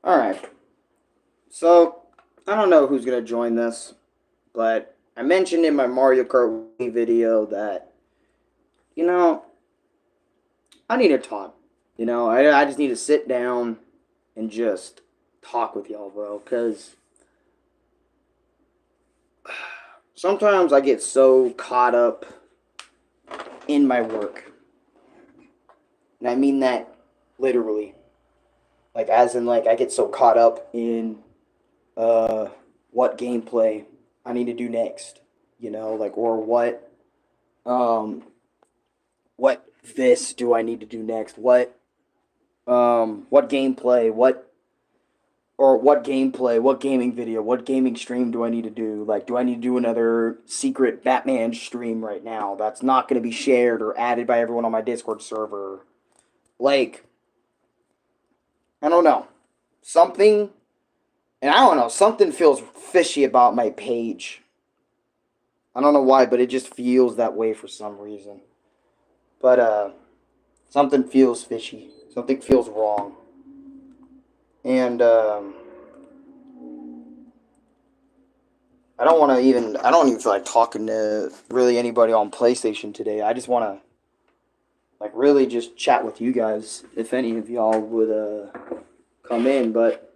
Alright, so I don't know who's going to join this, but I mentioned in my Mario Kart Wii video that, you know, I need to talk. I just need to sit down and just talk with y'all, bro, because sometimes I get so caught up in my work. And I mean that literally. Like, as in, like, I get so caught up in uh, what gameplay I need to do next, like, or um, what this do I need to do next? What gameplay, what gaming video, what gaming stream do I need to do? Like, do I need to do another secret Batman stream right now that's not going to be shared or added by everyone on my Discord server? Like, I don't know. Something, and I don't know, something feels fishy about my page. I don't know why, but it just feels that way for some reason. But, something feels fishy. Something feels wrong. And, I don't even feel like talking to really anybody on PlayStation today. I just want to, like, really just chat with you guys, if any of y'all would, come in. But,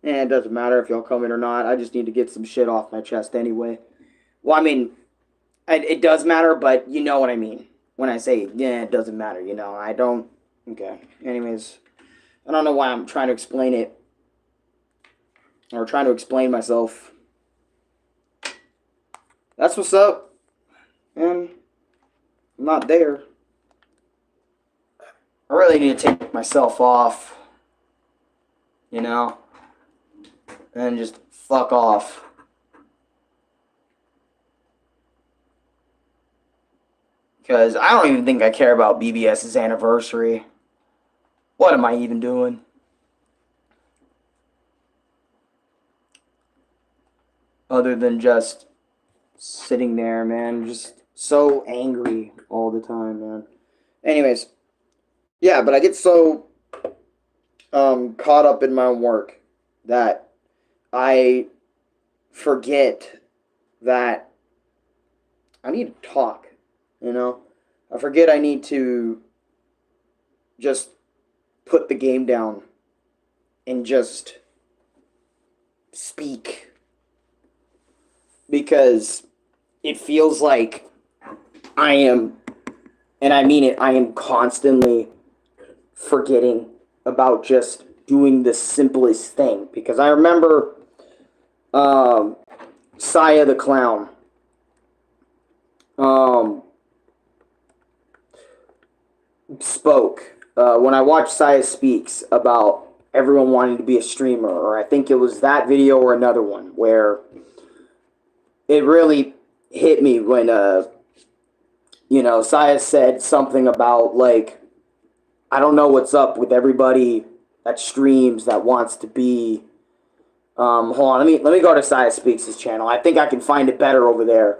it doesn't matter if y'all come in or not. I just need to get some shit off my chest anyway. Well, I mean, it does matter, but you know what I mean. When I say, yeah, it doesn't matter, I don't. Okay. Anyways, I don't know why I'm trying to explain it. Or trying to explain myself. That's what's up. And I'm not there. I really need to take myself off. And just fuck off. Because I don't even think I care about BBS's anniversary. What am I even doing? Other than just sitting there, man. Just so angry all the time, man. Anyways, yeah, but I get so caught up in my own work that I forget that I need to talk, I forget I need to just put the game down and just speak. Because it feels like I am, and I mean it, I am constantly forgetting about just doing the simplest thing. Because I remember Saya the Clown spoke when I watched Saya Speaks about everyone wanting to be a streamer, or I think it was that video or another one where it really hit me when Saya said something about, like, I don't know what's up with everybody that streams that wants to be. Hold on, let me go to Saya Speaks' channel. I think I can find it better over there.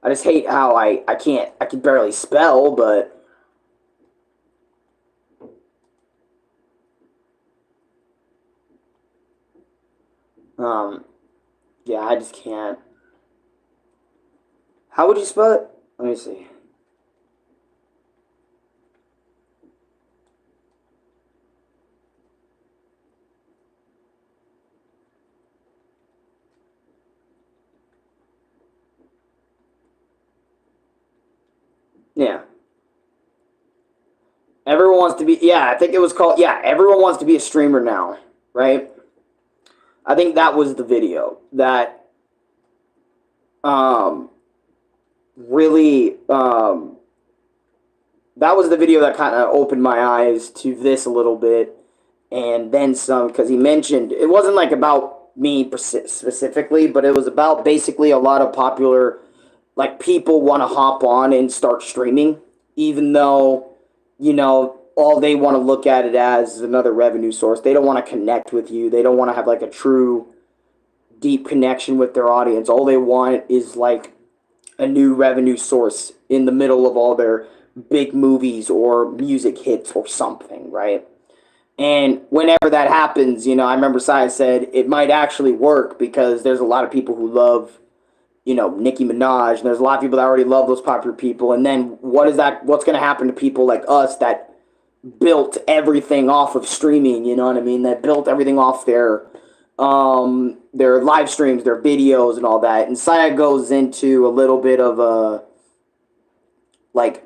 I just hate how I can barely spell, but yeah, I just can't. How would you spell it? Let me see. Yeah. Everyone wants to be, yeah, I think it was called, yeah, everyone wants to be a streamer now, right? I think that was the video that really that was the video that kind of opened my eyes to this a little bit, and then some, because he mentioned it wasn't like about me specifically, but it was about basically a lot of popular, like, people want to hop on and start streaming, even though, all they want to look at it as another revenue source. They don't want to connect with you. They don't want to have, like, a true deep connection with their audience. All they want is like a new revenue source in the middle of all their big movies or music hits or something, right? And whenever that happens, I remember Sai said it might actually work because there's a lot of people who love, Nicki Minaj, and there's a lot of people that already love those popular people. And then what's going to happen to people like us that built everything off of streaming, you know what I mean? That built everything off their live streams, their videos and all that. And Saya goes into a little bit of a, like,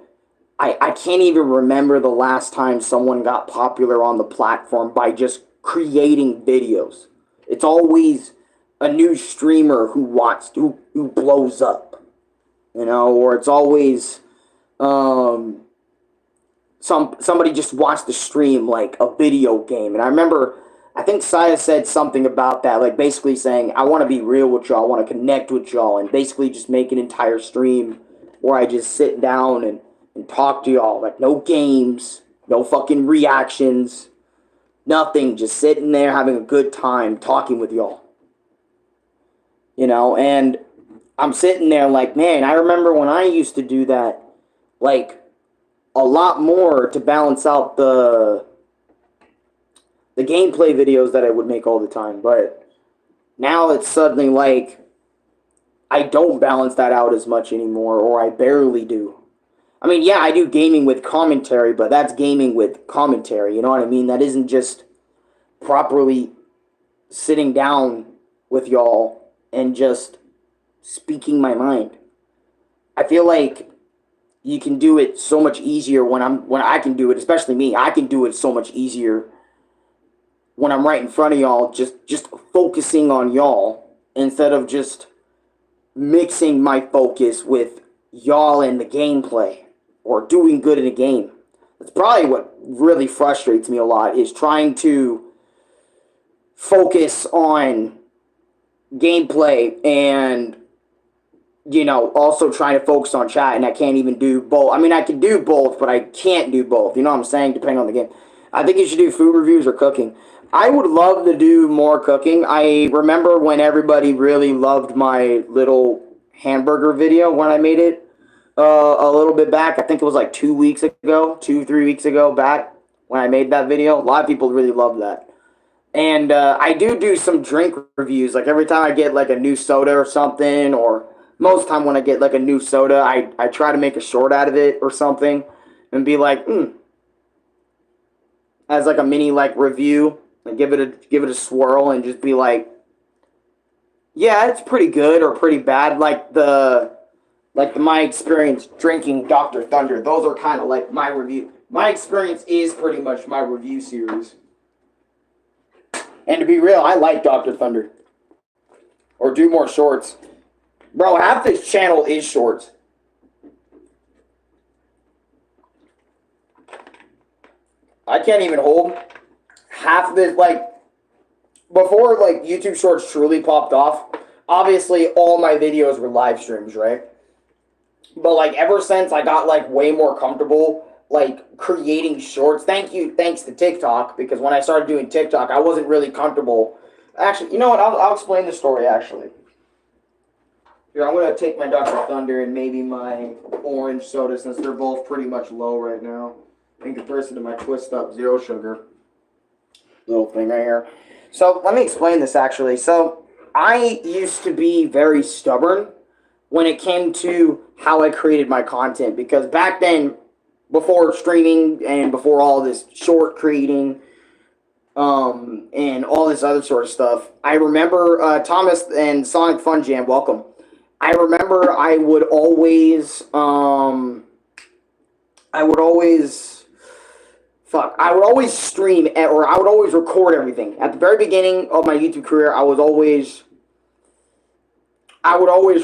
I can't even remember the last time someone got popular on the platform by just creating videos. It's always a new streamer who blows up, or it's always somebody just wants to stream like a video game. And I remember, I think Saya said something about that, like basically saying, I want to be real with y'all, I want to connect with y'all, and basically just make an entire stream where I just sit down and talk to y'all, like no games, no fucking reactions, nothing, just sitting there having a good time talking with y'all. And I'm sitting there like, man, I remember when I used to do that, like, a lot more to balance out the gameplay videos that I would make all the time. But now it's suddenly like, I don't balance that out as much anymore, or I barely do. I mean, yeah, I do gaming with commentary, but that's gaming with commentary, you know what I mean? That isn't just properly sitting down with y'all and just speaking my mind. I feel like you can do it so much easier when I can do it, especially me. I can do it so much easier when I'm right in front of y'all, just focusing on y'all instead of just mixing my focus with y'all and the gameplay or doing good in a game. That's probably what really frustrates me a lot, is trying to focus on gameplay and, also trying to focus on chat, and I can't even do both. I mean, I can do both, but I can't do both. You know what I'm saying? Depending on the game. I think you should do food reviews or cooking. I would love to do more cooking. I remember when everybody really loved my little hamburger video when I made it a little bit back. I think it was like 3 weeks ago back when I made that video. A lot of people really loved that. And I do some drink reviews. Like every time I get like a new soda or something, or most time when I get like a new soda, I try to make a short out of it or something and be like, as like a mini like review, and give it a swirl and just be like, yeah, it's pretty good or pretty bad. Like my experience drinking Dr. Thunder. Those are kind of like my review. My experience is pretty much my review series. And to be real, I like Dr. Thunder. Or do more shorts. Bro, half this channel is shorts. I can't even hold half of this, like, before, like, YouTube Shorts truly popped off, obviously all my videos were live streams, right? But, like, ever since I got, like, way more comfortable, like, creating shorts, thanks to TikTok, because when I started doing TikTok, I wasn't really comfortable. Actually, you know what, I'll explain the story, actually. Here, I'm going to take my Dr. Thunder and maybe my orange soda, since they're both pretty much low right now, in comparison to my Twist Up Zero Sugar little thing right here. So, let me explain this, actually. So, I used to be very stubborn when it came to how I created my content, because back then, before streaming and before all this short creating and all this other sort of stuff, I remember Thomas and Sonic Fun Jam, welcome. I remember I would always stream, or I would always record everything. At the very beginning of my YouTube career, I would always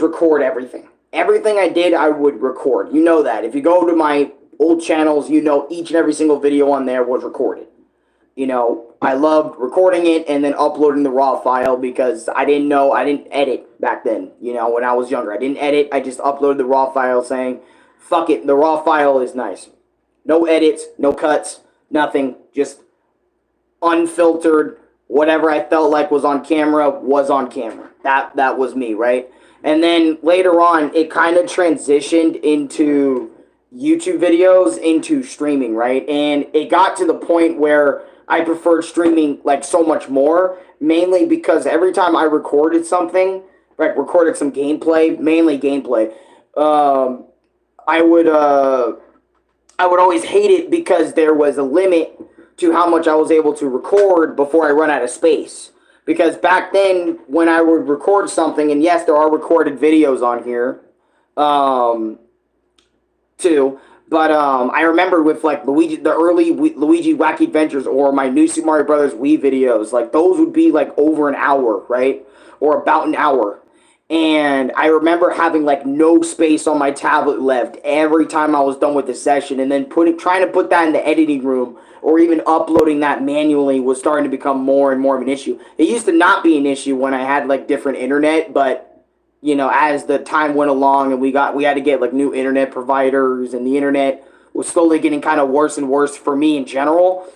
record everything. Everything I did, I would record. You know that. If you go to my old channels, you know each and every single video on there was recorded. You know, I loved recording it and then uploading the raw file, because I didn't edit back then, you know, when I was younger. I didn't edit, I just uploaded the raw file saying, fuck it, the raw file is nice. No edits, no cuts, nothing, just unfiltered whatever I felt like was on camera was on camera. That was me, right? And then later on, it kind of transitioned into YouTube videos, into streaming, right? And it got to the point where I preferred streaming like so much more, mainly because every time I recorded something, like recorded some gameplay, mainly gameplay, um, I would uh, I would always hate it because there was a limit to how much I was able to record before I run out of space. Because back then, when I would record something, and yes, there are recorded videos on here, um, too. But I remember with like Luigi, the early Luigi Wacky Adventures or my New Super Mario Brothers Wii videos, like those would be like over an hour, right? Or about an hour. And I remember having like no space on my tablet left every time I was done with the session, and then trying to put that in the editing room or even uploading that manually was starting to become more and more of an issue. It used to not be an issue when I had like different internet, but you know, as the time went along and we had to get like new internet providers, and the internet was slowly getting kind of worse and worse for me in general.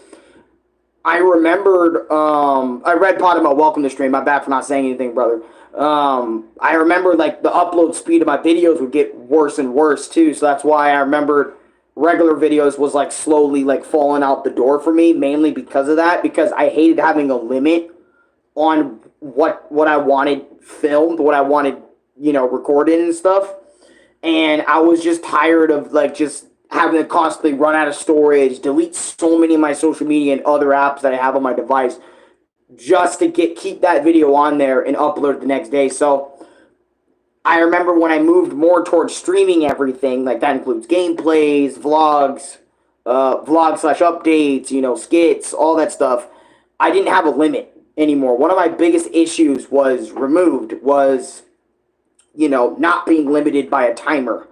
I remembered, I read part about welcome to stream. My bad for not saying anything, brother. I remember like the upload speed of my videos would get worse and worse too. So that's why I remembered regular videos was like slowly like falling out the door for me, mainly because of that, because I hated having a limit on what I wanted filmed, what I wanted, you know, recorded and stuff. And I was just tired of like just having to constantly run out of storage, delete so many of my social media and other apps that I have on my device just to keep that video on there and upload it the next day. So I remember when I moved more towards streaming everything, like that includes gameplays, vlogs, vlog/updates, you know, skits, all that stuff. I didn't have a limit anymore. One of my biggest issues was you know, not being limited by a timer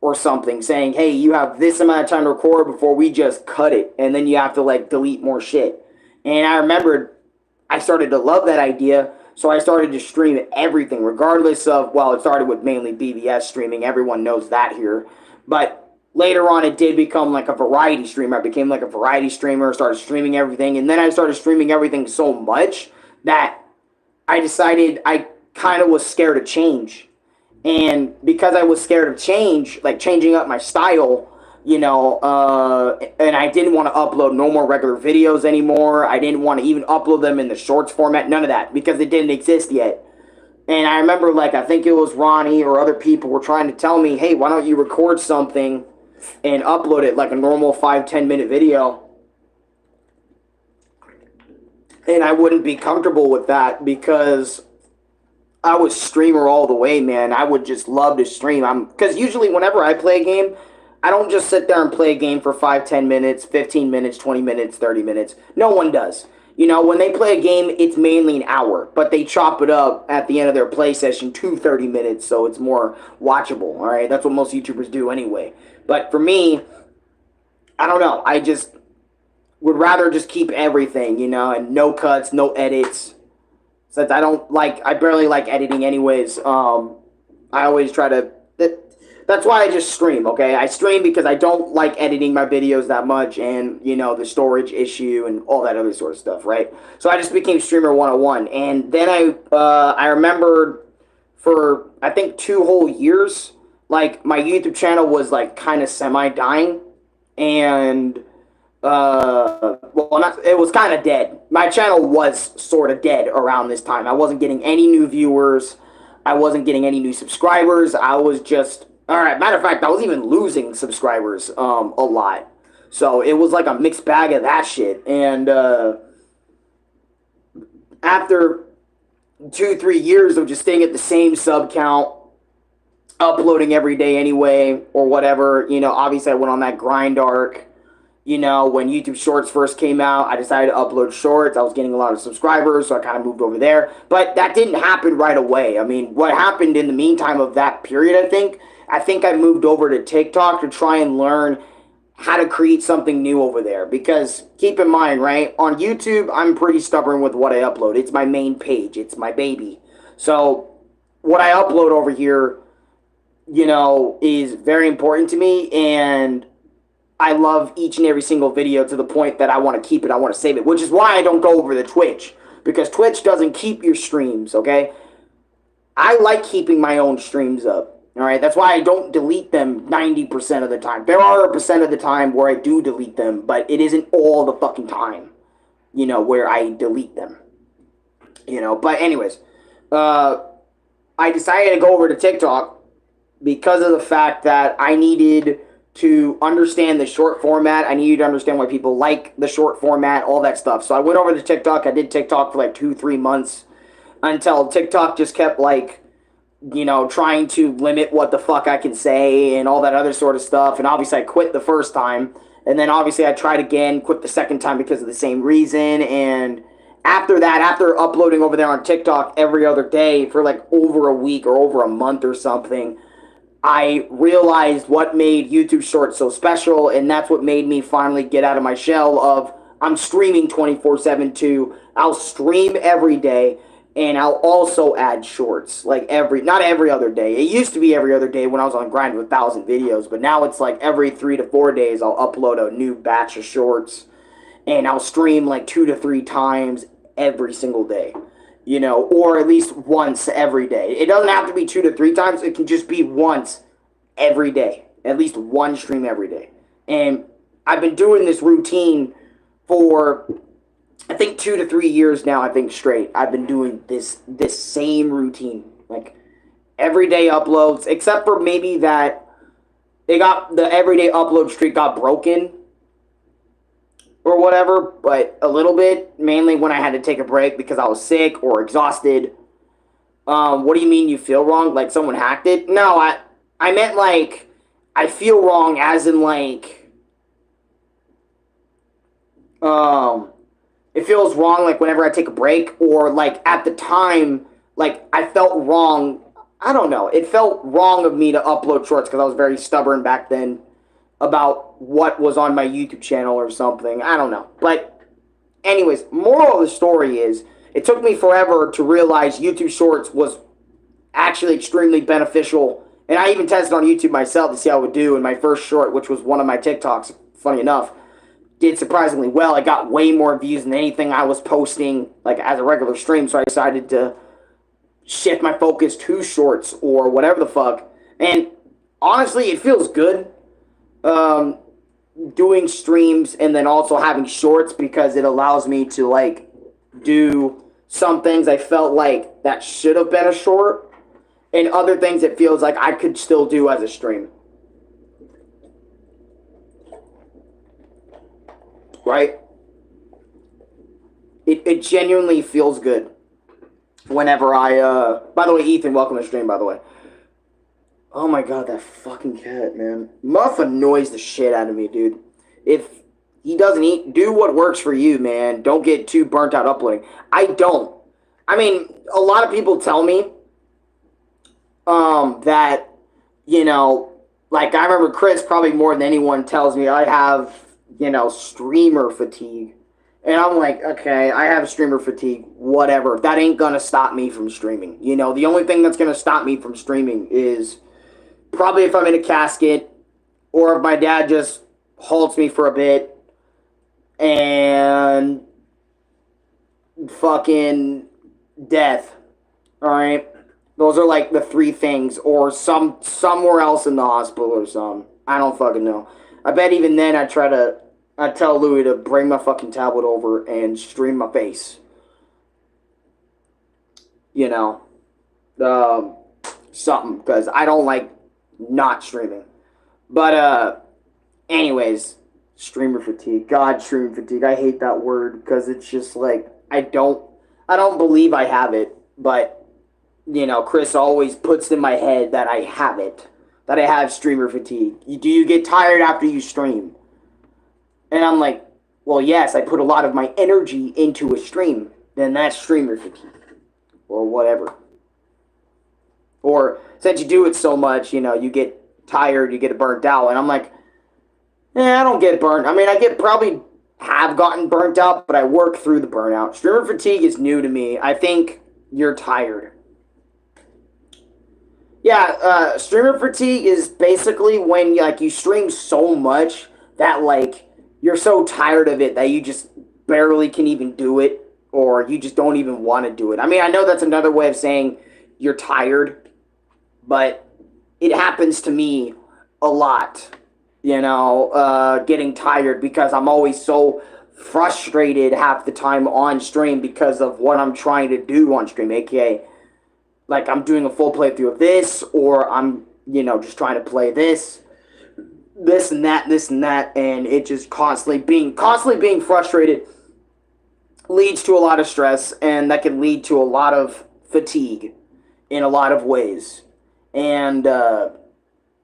or something, saying, hey, you have this amount of time to record before we just cut it, and then you have to like delete more shit. And I remembered I started to love that idea, so I started to stream everything, regardless of, well, it started with mainly BBS streaming, everyone knows that here, but later on it did become like a variety streamer. I became like a variety streamer, started streaming everything, and then I started streaming everything so much that I decided I kind of was scared of change. And because I was scared of change, like changing up my style, you know, and I didn't want to upload no more regular videos anymore. I didn't want to even upload them in the shorts format, none of that, because it didn't exist yet. And I remember, like, I think it was Ronnie or other people were trying to tell me, hey, why don't you record something and upload it like a normal 5-10 minute video? And I wouldn't be comfortable with that because I was streamer all the way, man. I would just love to stream. Because usually whenever I play a game, I don't just sit there and play a game for 5-10 minutes, 15 minutes, 20 minutes, 30 minutes. No one does. You know, when they play a game, it's mainly an hour, but they chop it up at the end of their play session to 30 minutes, so it's more watchable, all right? That's what most YouTubers do anyway. But for me, I don't know. I just would rather just keep everything, you know, and no cuts, no edits. Since I barely like editing anyways. I always try to, that's why I just stream, okay? I stream because I don't like editing my videos that much, and, you know, the storage issue and all that other sort of stuff, right? So I just became Streamer 101, and then I remembered for, I think, 2 whole years, like, my YouTube channel was, like, kind of semi-dying, and it was kind of dead. My channel was sort of dead around this time. I wasn't getting any new viewers. I wasn't getting any new subscribers. I was just, all right, matter of fact, I was even losing subscribers a lot. So it was like a mixed bag of that shit. And after 2-3 years of just staying at the same sub count, uploading every day anyway, or whatever, you know, obviously I went on that grind arc. You know, when YouTube Shorts first came out, I decided to upload shorts. I was getting a lot of subscribers, so I kind of moved over there. But that didn't happen right away. I mean, what happened in the meantime of that period, I think I moved over to TikTok to try and learn how to create something new over there. Because keep in mind, right, on YouTube, I'm pretty stubborn with what I upload. It's my main page. It's my baby. So what I upload over here, you know, is very important to me, and I love each and every single video to the point that I want to keep it, I want to save it, which is why I don't go over to Twitch. because Twitch doesn't keep your streams, okay? I like keeping my own streams up, all right? That's why I don't delete them 90% of the time. There are a percent of the time where I do delete them, but it isn't all the fucking time, you know, where I delete them, you know? But anyways, I decided to go over to TikTok because of the fact that I needed to understand the short format. I needed to understand why people like the short format, all that stuff. So I went over to TikTok. I did TikTok for like 2-3 months until TikTok just kept like, you know, trying to limit what the fuck I can say and all that other sort of stuff. And obviously I quit the first time. And then obviously I tried again, quit the second time because of the same reason. And after that, after uploading over there on TikTok every other day for like over a week or over a month or something, I realized what made YouTube Shorts so special, and that's what made me finally get out of my shell of I'm streaming 24/7 too. I'll stream every day, and I'll also add shorts, like not every other day. It used to be every other day when I was on grind with 1,000 videos, but now it's like every 3 to 4 days I'll upload a new batch of shorts, and I'll stream like 2 to 3 times every single day. You know, or at least once every day. It doesn't have to be 2 to 3 times. It can just be once every day. At least one stream every day. And I've been doing this routine for, I think, 2 to 3 years now, I think, straight. I've been doing this same routine. Like, everyday uploads, except for maybe that the everyday upload streak got broken or whatever, but a little bit, mainly when I had to take a break because I was sick or exhausted. What do you mean you feel wrong? Like someone hacked it? No, I meant like, I feel wrong as in like, it feels wrong like whenever I take a break, or like at the time, like I felt wrong. I don't know. It felt wrong of me to upload shorts because I was very stubborn back then about what was on my YouTube channel or something. I don't know. But anyways, moral of the story is it took me forever to realize YouTube Shorts was actually extremely beneficial. And I even tested on YouTube myself to see how it would do. And my first short, which was one of my TikToks, funny enough, did surprisingly well. I got way more views than anything I was posting like as a regular stream. So I decided to shift my focus to shorts or whatever the fuck. And honestly, it feels good. Doing streams and then also having shorts because it allows me to like do some things I felt like that should have been a short and other things it feels like I could still do as a stream. Right? It genuinely feels good whenever I, by the way, Ethan, welcome to the stream, by the way. Oh my god, that fucking cat, man. Muff annoys the shit out of me, dude. If he doesn't eat, do what works for you, man. Don't get too burnt out uploading. I don't. I mean, a lot of people tell me that, you know, like I remember Chris probably more than anyone tells me I have, you know, streamer fatigue. And I'm like, okay, I have streamer fatigue, whatever. That ain't gonna stop me from streaming. You know, the only thing that's gonna stop me from streaming is probably if I'm in a casket, or if my dad just halts me for a bit, and fucking death. Alright? Those are like the 3 things, or somewhere else in the hospital or something. I don't fucking know. I bet even then I'd tell Louis to bring my fucking tablet over and stream my face. You know? Something, because I don't like not streaming. But, anyways, streamer fatigue. God, streamer fatigue. I hate that word, because it's just like, I don't believe I have it, but, you know, Chris always puts in my head that I have it. That I have streamer fatigue. Do you get tired after you stream? And I'm like, well, yes, I put a lot of my energy into a stream. Then that's streamer fatigue. Or whatever. Or, since you do it so much, you know, you get tired, you get burnt out. And I'm like, I don't get burnt. I mean, probably have gotten burnt out, but I work through the burnout. Streamer fatigue is new to me. I think you're tired. Yeah, streamer fatigue is basically when like you stream so much that like you're so tired of it that you just barely can even do it or you just don't even want to do it. I mean, I know that's another way of saying you're tired, but it happens to me a lot, getting tired because I'm always so frustrated half the time on stream because of what I'm trying to do on stream, aka like I'm doing a full playthrough of this, or I'm, just trying to play this and that, and it just constantly being frustrated leads to a lot of stress, and that can lead to a lot of fatigue in a lot of ways. And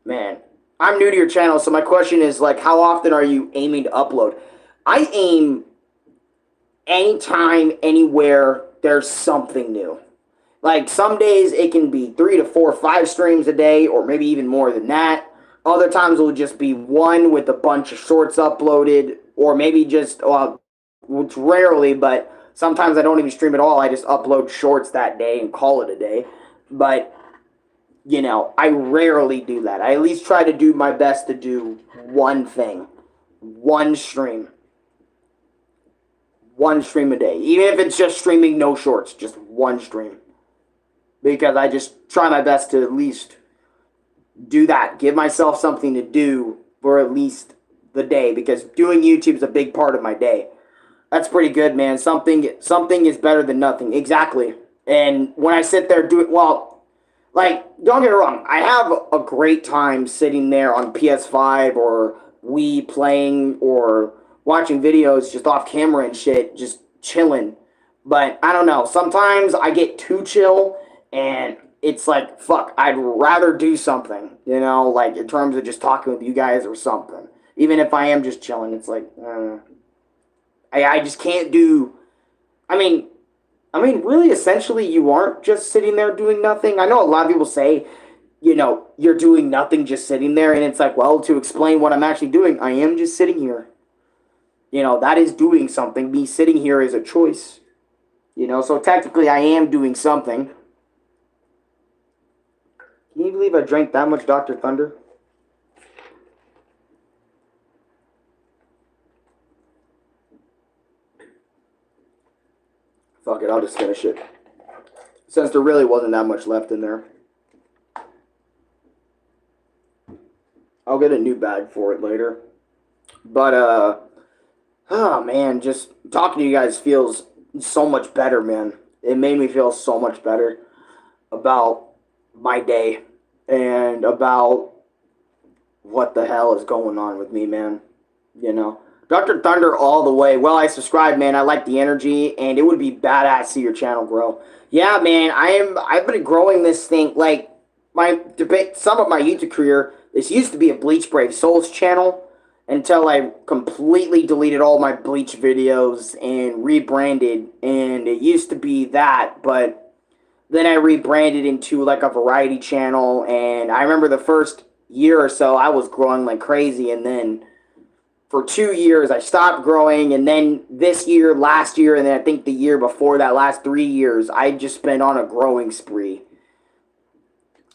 man, I'm new to your channel, so my question is, like, how often are you aiming to upload? I aim anytime, anywhere there's something new. Like, some days it can be 3 to 4, 5 streams a day, or maybe even more than that. Other times it will just be one with a bunch of shorts uploaded, or maybe just, which rarely, but sometimes I don't even stream at all. I just upload shorts that day and call it a day. But, I rarely do that. I at least try to do my best to do one thing. One stream a day. Even if it's just streaming no shorts, just one stream. Because I just try my best to at least do that. Give myself something to do for at least the day. Because doing YouTube is a big part of my day. That's pretty good, man. Something is better than nothing. Exactly. And when I sit there doing, like, don't get me wrong, I have a great time sitting there on PS5 or Wii playing or watching videos just off camera and shit, just chilling. But I don't know, sometimes I get too chill and it's like, fuck, I'd rather do something, like in terms of just talking with you guys or something. Even if I am just chilling, it's like, I just can't do, I mean, really, essentially, you aren't just sitting there doing nothing. I know a lot of people say, you're doing nothing, just sitting there. And it's like, well, to explain what I'm actually doing, I am just sitting here. That is doing something. Me sitting here is a choice. So technically, I am doing something. Can you believe I drank that much Dr. Thunder? Fuck it, I'll just finish it. Since there really wasn't that much left in there. I'll get a new bag for it later. But, oh man, just talking to you guys feels so much better, man. It made me feel so much better about my day and about what the hell is going on with me, man. Dr. Thunder all the way. Well, I subscribe, man. I like the energy, and it would be badass to see your channel grow. Yeah, man, I've been growing this thing, like, some of my YouTube career, this used to be a Bleach Brave Souls channel, until I completely deleted all my Bleach videos and rebranded, and it used to be that, but then I rebranded into, like, a variety channel, and I remember the first year or so, I was growing like crazy, and then for 2 years, I stopped growing, and then this year, last year, and then I think the year before that, last 3 years, I just been on a growing spree.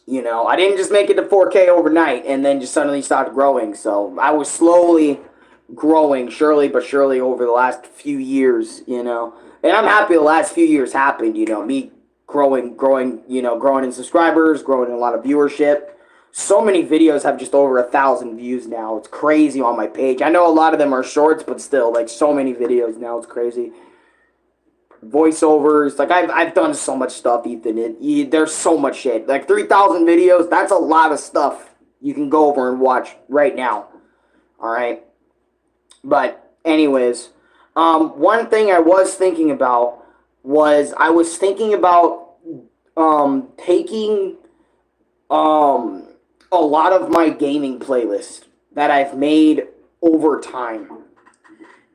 I didn't just make it to 4K overnight, and then just suddenly stopped growing, so I was slowly growing, surely but surely, over the last few years, and I'm happy the last few years happened, me growing in subscribers, growing in a lot of viewership. So many videos have just over 1,000 views now. It's crazy on my page. I know a lot of them are shorts, but still, like, so many videos now. It's crazy. Voiceovers. Like, I've done so much stuff, Ethan. There's so much shit. Like, 3,000 videos, that's a lot of stuff you can go over and watch right now. Alright? But, anyways. One thing I was thinking about was, taking, a lot of my gaming playlist that I've made over time,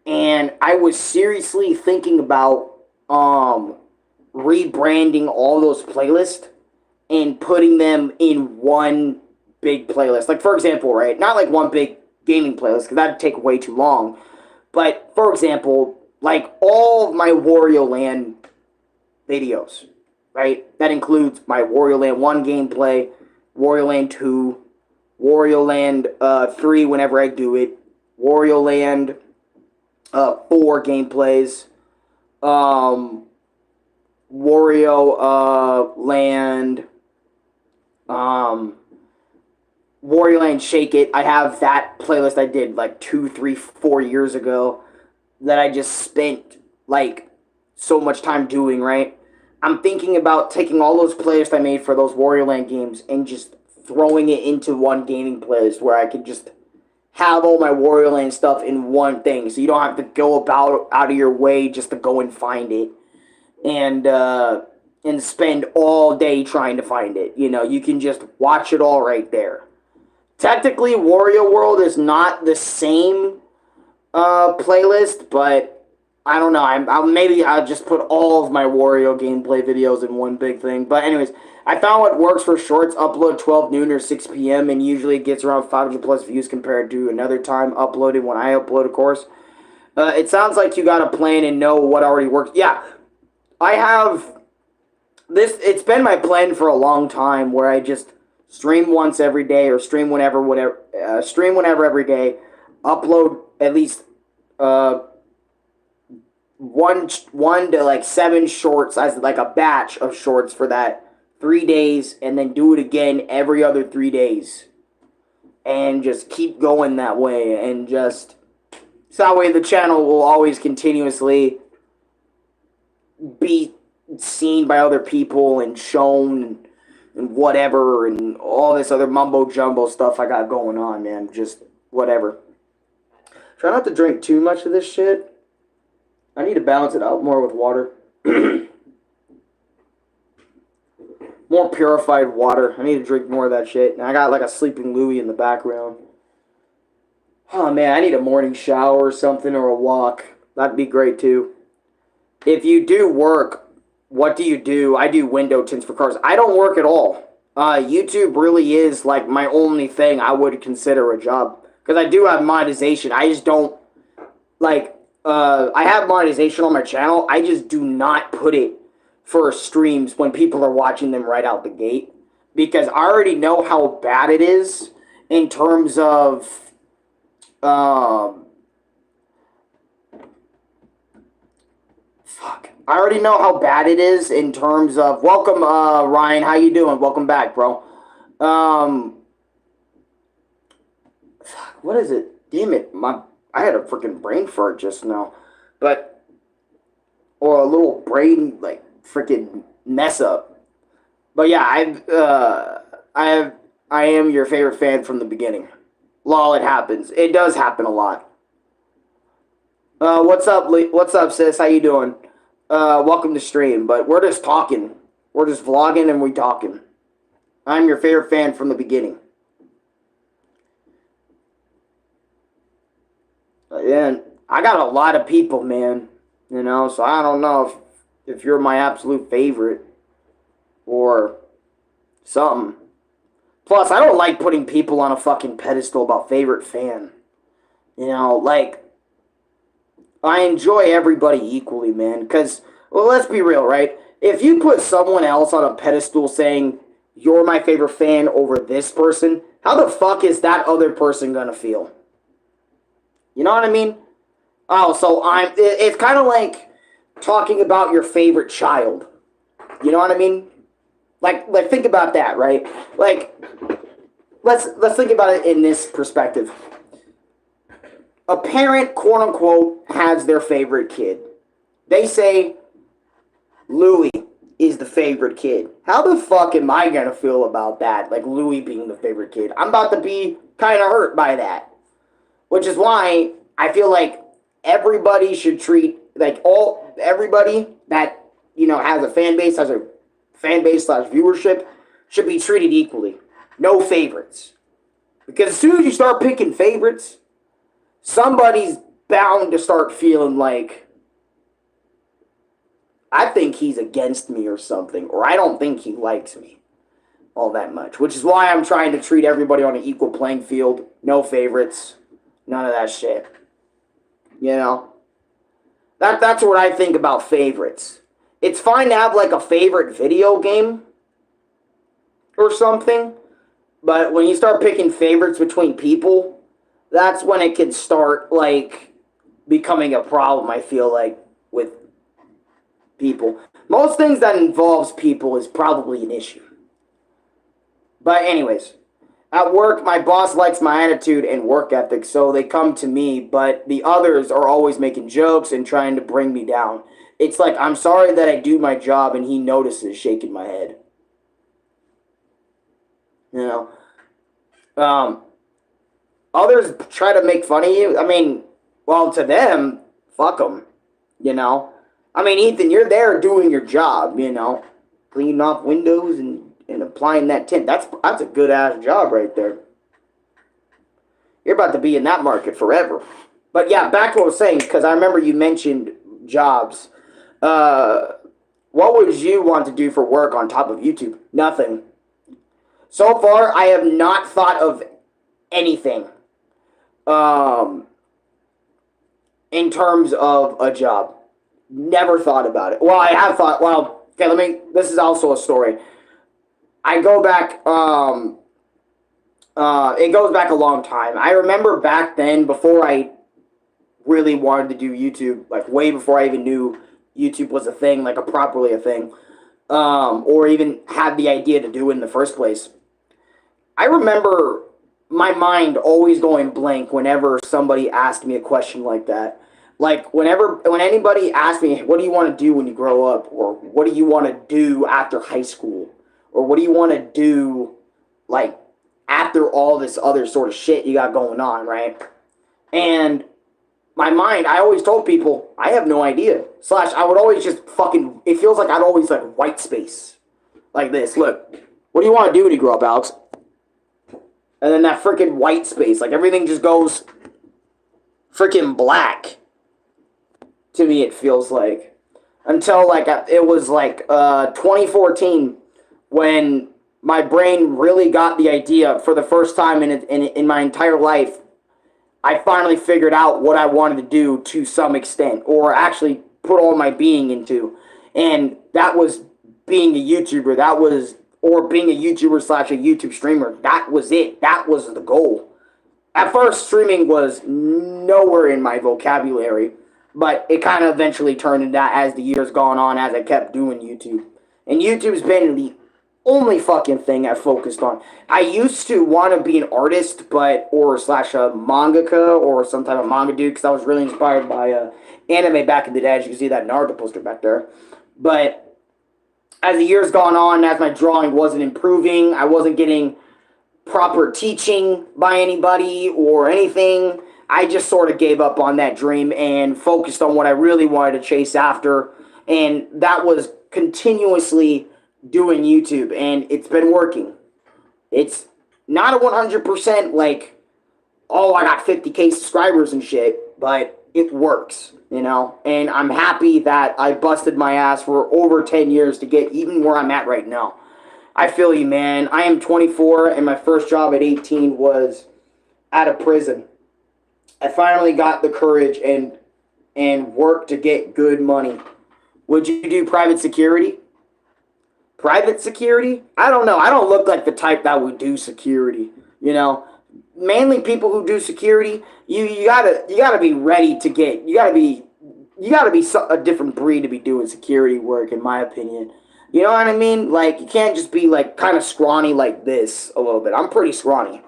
and I was seriously thinking about rebranding all those playlists and putting them in one big playlist. Like, for example, right, not like one big gaming playlist, because that'd take way too long, but for example, like all of my Wario Land videos, right, that includes my Wario Land 1 gameplay, Wario Land 2, Wario Land 3 whenever I do it, Wario Land 4 gameplays, um, Wario Land, um, Wario Land Shake It. I have that playlist I did like 2, 3, 4 years ago that I just spent like so much time doing, right? I'm thinking about taking all those playlists I made for those Wario Land games and just throwing it into one gaming playlist where I could just have all my Wario Land stuff in one thing, so you don't have to go about out of your way just to go and find it and spend all day trying to find it. You know, you can just watch it all right there. Technically, Wario World is not the same playlist, but I don't know. Maybe I'll just put all of my Wario gameplay videos in one big thing. But anyways, I found what works for shorts. Upload 12 noon or 6 p.m. and usually it gets around 500 plus views compared to another time uploaded when I upload, of course. It sounds like you got a plan and know what already works. Yeah, I have this. It's been my plan for a long time where I just stream once every day or stream whenever every day. Upload at least one to like 7 shorts as like a batch of shorts for that 3 days, and then do it again every other 3 days, and just keep going that way, and just so that way the channel will always continuously be seen by other people and shown and whatever and all this other mumbo jumbo stuff I got going on, man. Just whatever. Try not to drink too much of this shit. I need to balance it out more with water. More purified water. I need to drink more of that shit. And I got like a Sleeping Louie in the background. Oh man, I need a morning shower or something, or a walk. That'd be great too. If you do work, what do you do? I do window tints for cars. I don't work at all. YouTube really is like my only thing I would consider a job. Because I do have monetization. I just don't, like, I have monetization on my channel. I just do not put it for streams when people are watching them right out the gate. Because I already know how bad it is in terms of, I already know how bad it is in terms of, welcome, Ryan, how you doing? Welcome back, bro. What is it? Damn it, I had a freaking brain fart just now. But, or a little brain, like, freaking mess up. But yeah, I am your favorite fan from the beginning. Lol, it happens. It does happen a lot. What's up, what's up, sis? How you doing? Welcome to stream, but we're just talking. We're just vlogging and we talking. I'm your favorite fan from the beginning. Yeah, I got a lot of people, man. You know, so I don't know if you're my absolute favorite or something. Plus, I don't like putting people on a fucking pedestal about favorite fan. You know, like, I enjoy everybody equally, man. Because, well, let's be real, right? If you put someone else on a pedestal saying, you're my favorite fan over this person, how the fuck is that other person gonna feel? You know what I mean? Oh, so it's kind of like talking about your favorite child. You know what I mean? Like think about that, right? Like, let's think about it in this perspective. A parent, quote unquote, has their favorite kid. They say Louis is the favorite kid. How the fuck am I gonna feel about that? Like Louis being the favorite kid. I'm about to be kind of hurt by that. Which is why I feel like everybody should treat, like, everybody that, you know, has a fan base / viewership should be treated equally. No favorites. Because as soon as you start picking favorites, somebody's bound to start feeling like, I think he's against me or something, or I don't think he likes me all that much. Which is why I'm trying to treat everybody on an equal playing field. No favorites. None of that shit. You know? That's what I think about favorites. It's fine to have, like, a favorite video game or something, but when you start picking favorites between people, that's when it can start, like, becoming a problem, I feel like, with people. Most things that involves people is probably an issue. But anyways, at work, my boss likes my attitude and work ethic, so they come to me, but the others are always making jokes and trying to bring me down. It's like, I'm sorry that I do my job, and he notices, shaking my head. You know? Others try to make fun of you. I mean, well, to them, fuck them. You know? I mean, Ethan, you're there doing your job, you know? Cleaning off windows and applying that tint. That's a good-ass job right there. You're about to be in that market forever. But yeah, back to what I was saying, because I remember you mentioned jobs. What would you want to do for work on top of YouTube? Nothing. So far, I have not thought of anything in terms of a job. Never thought about it. Well, I have thought, well, okay, this is also a story. I go back, it goes back a long time. I remember back then, before I really wanted to do YouTube, like way before I even knew YouTube was a thing, like properly a thing, or even had the idea to do it in the first place. I remember my mind always going blank whenever somebody asked me a question like that. Like, when anybody asked me, what do you want to do when you grow up? Or what do you want to do after high school? Or what do you want to do, like, after all this other sort of shit you got going on, right? And my mind, I always told people, I have no idea. / I would always just fucking, it feels like I'd always, like, white space. Like this, look. What do you want to do when you grow up, Alex? And then that freaking white space, like, everything just goes freaking black. To me, it feels like. Until, like, it was, like, 2014 when my brain really got the idea for the first time in my entire life. I finally figured out what I wanted to do to some extent, or actually put all my being into. And that was being a YouTuber. Or being a YouTuber / a YouTube streamer. That was it. That was the goal. At first, streaming was nowhere in my vocabulary. But it kind of eventually turned into that as the years gone on, as I kept doing YouTube. And YouTube's been the only fucking thing I focused on. I used to want to be an artist, or / a mangaka, or some type of manga dude, because I was really inspired by anime back in the day. As you can see that Naruto poster back there. But as the years gone on, as my drawing wasn't improving, I wasn't getting proper teaching by anybody or anything, I just sort of gave up on that dream and focused on what I really wanted to chase after. And that was continuously doing YouTube. And it's been working. It's not a 100% like, oh, I got 50K subscribers and shit. But it works, you know. And I'm happy that I busted my ass for over 10 years to get even where I'm at right now. I feel you, man. I am 24 and my first job at 18 was out of prison. I finally got the courage and worked to get good money. Would you do private security? Private security? I don't know. I don't look like the type that would do security, you know. Mainly people who do security, you gotta be ready to get. You gotta be a different breed to be doing security work, in my opinion. You know what I mean? Like, you can't just be like kind of scrawny like this a little bit. I'm pretty scrawny.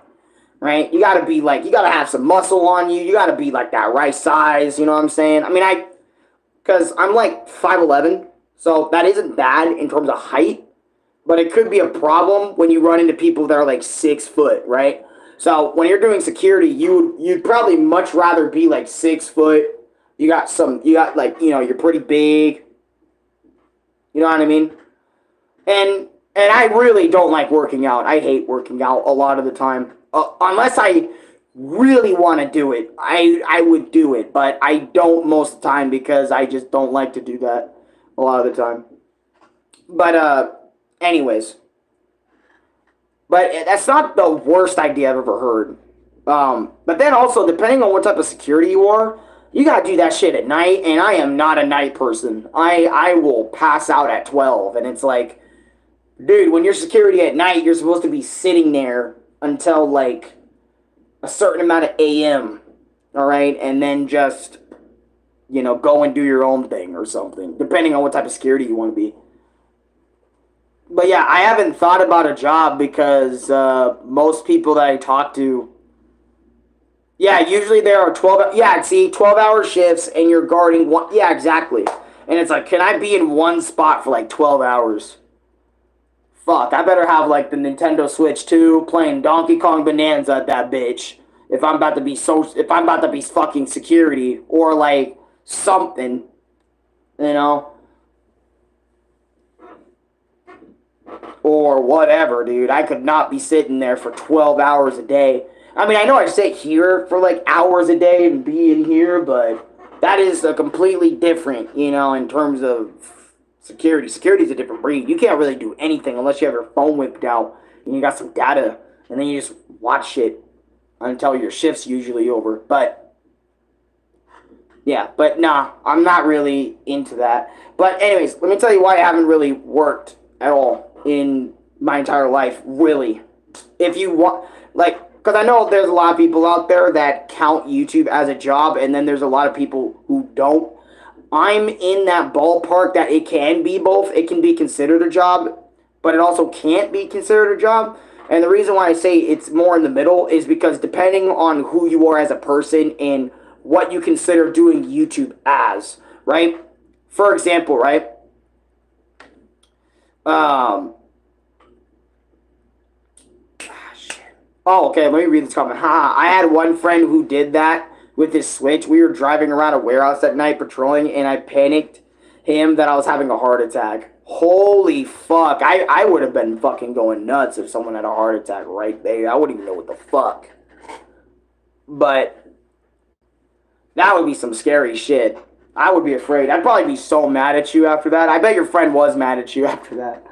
Right? You gotta be like, you gotta have some muscle on you. You gotta be like that right size, you know what I'm saying? I mean, because I'm like 5'11", so that isn't bad in terms of height, but it could be a problem when you run into people that are like 6 foot, right? So when you're doing security, you'd probably much rather be like 6 foot. You got like, you know, you're pretty big. You know what I mean? And I really don't like working out. I hate working out a lot of the time. Unless I really want to do it, I would do it. But I don't most of the time because I just don't like to do that a lot of the time. But, anyways. But that's not the worst idea I've ever heard. But then also, depending on what type of security you are, you gotta do that shit at night. And I am not a night person. I will pass out at 12. And it's like, dude, when you're security at night, you're supposed to be sitting there until like a certain amount of AM, all right, and then just go and do your own thing or something, depending on what type of security you want to be. But yeah, I haven't thought about a job because most people that I talk to, yeah, usually there are 12, yeah, see, 12-hour shifts and you're guarding one, yeah, exactly. And it's like, can I be in one spot for like 12 hours? Fuck, I better have like the Nintendo Switch 2 playing Donkey Kong Bonanza at that bitch. If I'm about to be fucking security or like something, you know, or whatever, dude. I could not be sitting there for 12 hours a day. I mean, I know I sit here for like hours a day and be in here, but that is a completely different, in terms of security. Security's a different breed. You can't really do anything unless you have your phone whipped out and you got some data, and then you just watch shit until your shift's usually over. But yeah, but nah, I'm not really into that. But anyways, let me tell you why I haven't really worked at all in my entire life, really. If you want, like, because I know there's a lot of people out there that count YouTube as a job, and then there's a lot of people who don't. I'm in that ballpark that it can be both. It can be considered a job, but it also can't be considered a job. And the reason why I say it's more in the middle is because depending on who you are as a person and what you consider doing YouTube as, right? For example, right? Oh, okay, let me read this comment. I had one friend who did that with his Switch. We were driving around a warehouse at night patrolling, and I panicked him that I was having a heart attack. Holy fuck. I would have been fucking going nuts if someone had a heart attack right there. I wouldn't even know what the fuck. But that would be some scary shit. I would be afraid. I'd probably be so mad at you after that. I bet your friend was mad at you after that.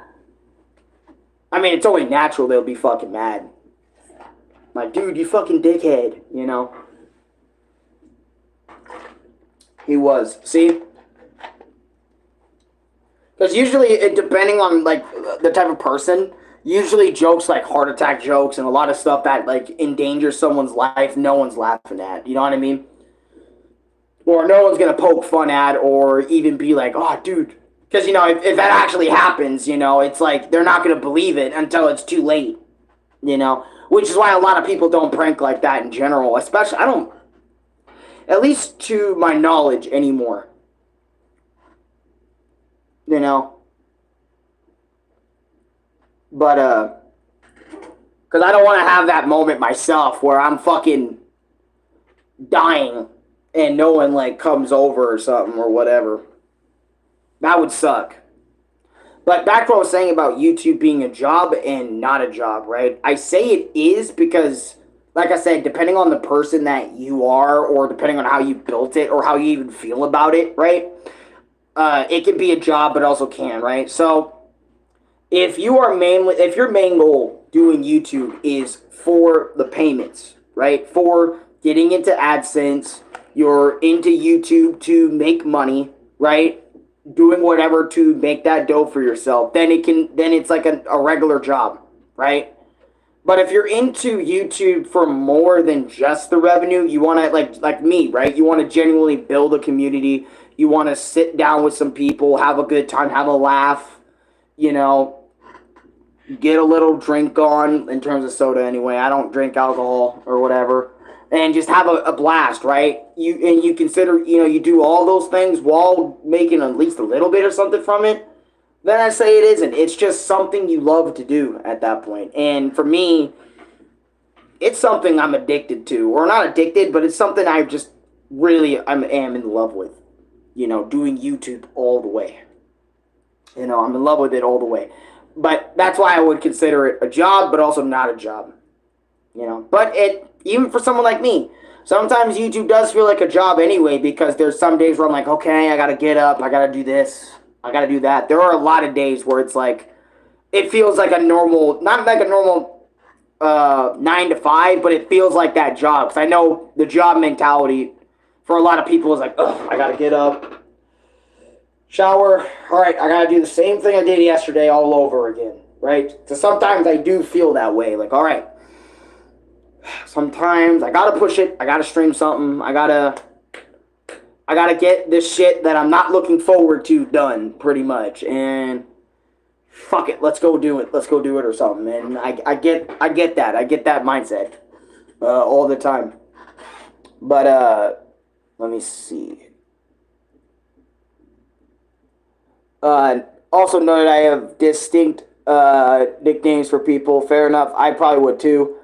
I mean, it's only natural they'll be fucking mad. Like, dude, you fucking dickhead, He was. See? Because usually, depending on, like, the type of person, usually jokes like heart attack jokes and a lot of stuff that, like, endangers someone's life, no one's laughing at. You know what I mean? Or no one's going to poke fun at or even be like, oh, dude. Because, if that actually happens, it's like they're not going to believe it until it's too late, Which is why a lot of people don't prank like that in general. Especially, I don't, at least to my knowledge anymore. But, because I don't want to have that moment myself where I'm fucking dying and no one, like, comes over or something or whatever. That would suck. But back to what I was saying about YouTube being a job and not a job, right? I say it is because, like I said, depending on the person that you are or depending on how you built it or how you even feel about it, right? It can be a job, but also can, right? So if your main goal doing YouTube is for the payments, right? For getting into AdSense, you're into YouTube to make money, right? Doing whatever to make that dough for yourself, then it's like a regular job, right? But if you're into YouTube for more than just the revenue, you want to, like me, right? You want to genuinely build a community. You want to sit down with some people, have a good time, have a laugh, get a little drink on, in terms of soda anyway. I don't drink alcohol or whatever. And just have a blast, right? You consider, you do all those things while making at least a little bit or something from it, then I say it isn't. It's just something you love to do at that point. And for me, it's something I'm addicted to. Or not addicted, but it's something I just really am in love with. Doing YouTube all the way. I'm in love with it all the way. But that's why I would consider it a job, but also not a job. But even for someone like me, sometimes YouTube does feel like a job anyway, because there's some days where I'm like, okay, I gotta get up, I gotta do this, I gotta do that. There are a lot of days where it's like, it feels like not like a normal 9 to 5, but it feels like that job. Because I know the job mentality for a lot of people is like, ugh, I gotta get up, shower, alright, I gotta do the same thing I did yesterday all over again, right? So sometimes I do feel that way, like, alright, sometimes I gotta push it, I gotta stream something, I gotta I gotta get this shit that I'm not looking forward to done, pretty much. And fuck it, let's go do it. Let's go do it or something. And I get that. I get that mindset all the time. But let me see. Also know that I have distinct nicknames for people. Fair enough. I probably would too.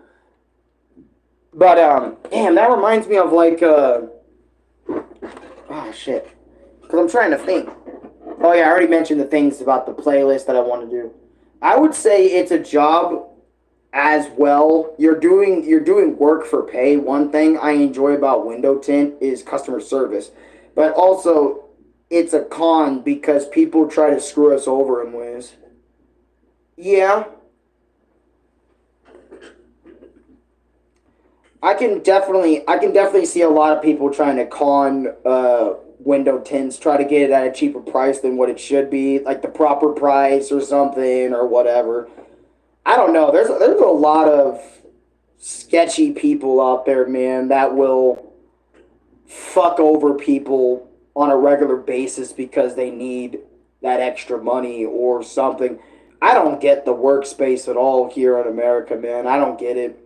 But damn, that reminds me of like oh shit. Because I'm trying to think. Oh yeah, I already mentioned the things about the playlist that I want to do. I would say it's a job as well. You're doing work for pay. One thing I enjoy about window tint is customer service, but also it's a con because people try to screw us over in ways. Yeah, I can definitely see a lot of people trying to con window tints, try to get it at a cheaper price than what it should be, like the proper price or something or whatever. I don't know. There's a lot of sketchy people out there, man, that will fuck over people on a regular basis because they need that extra money or something. I don't get the workspace at all here in America, man. I don't get it.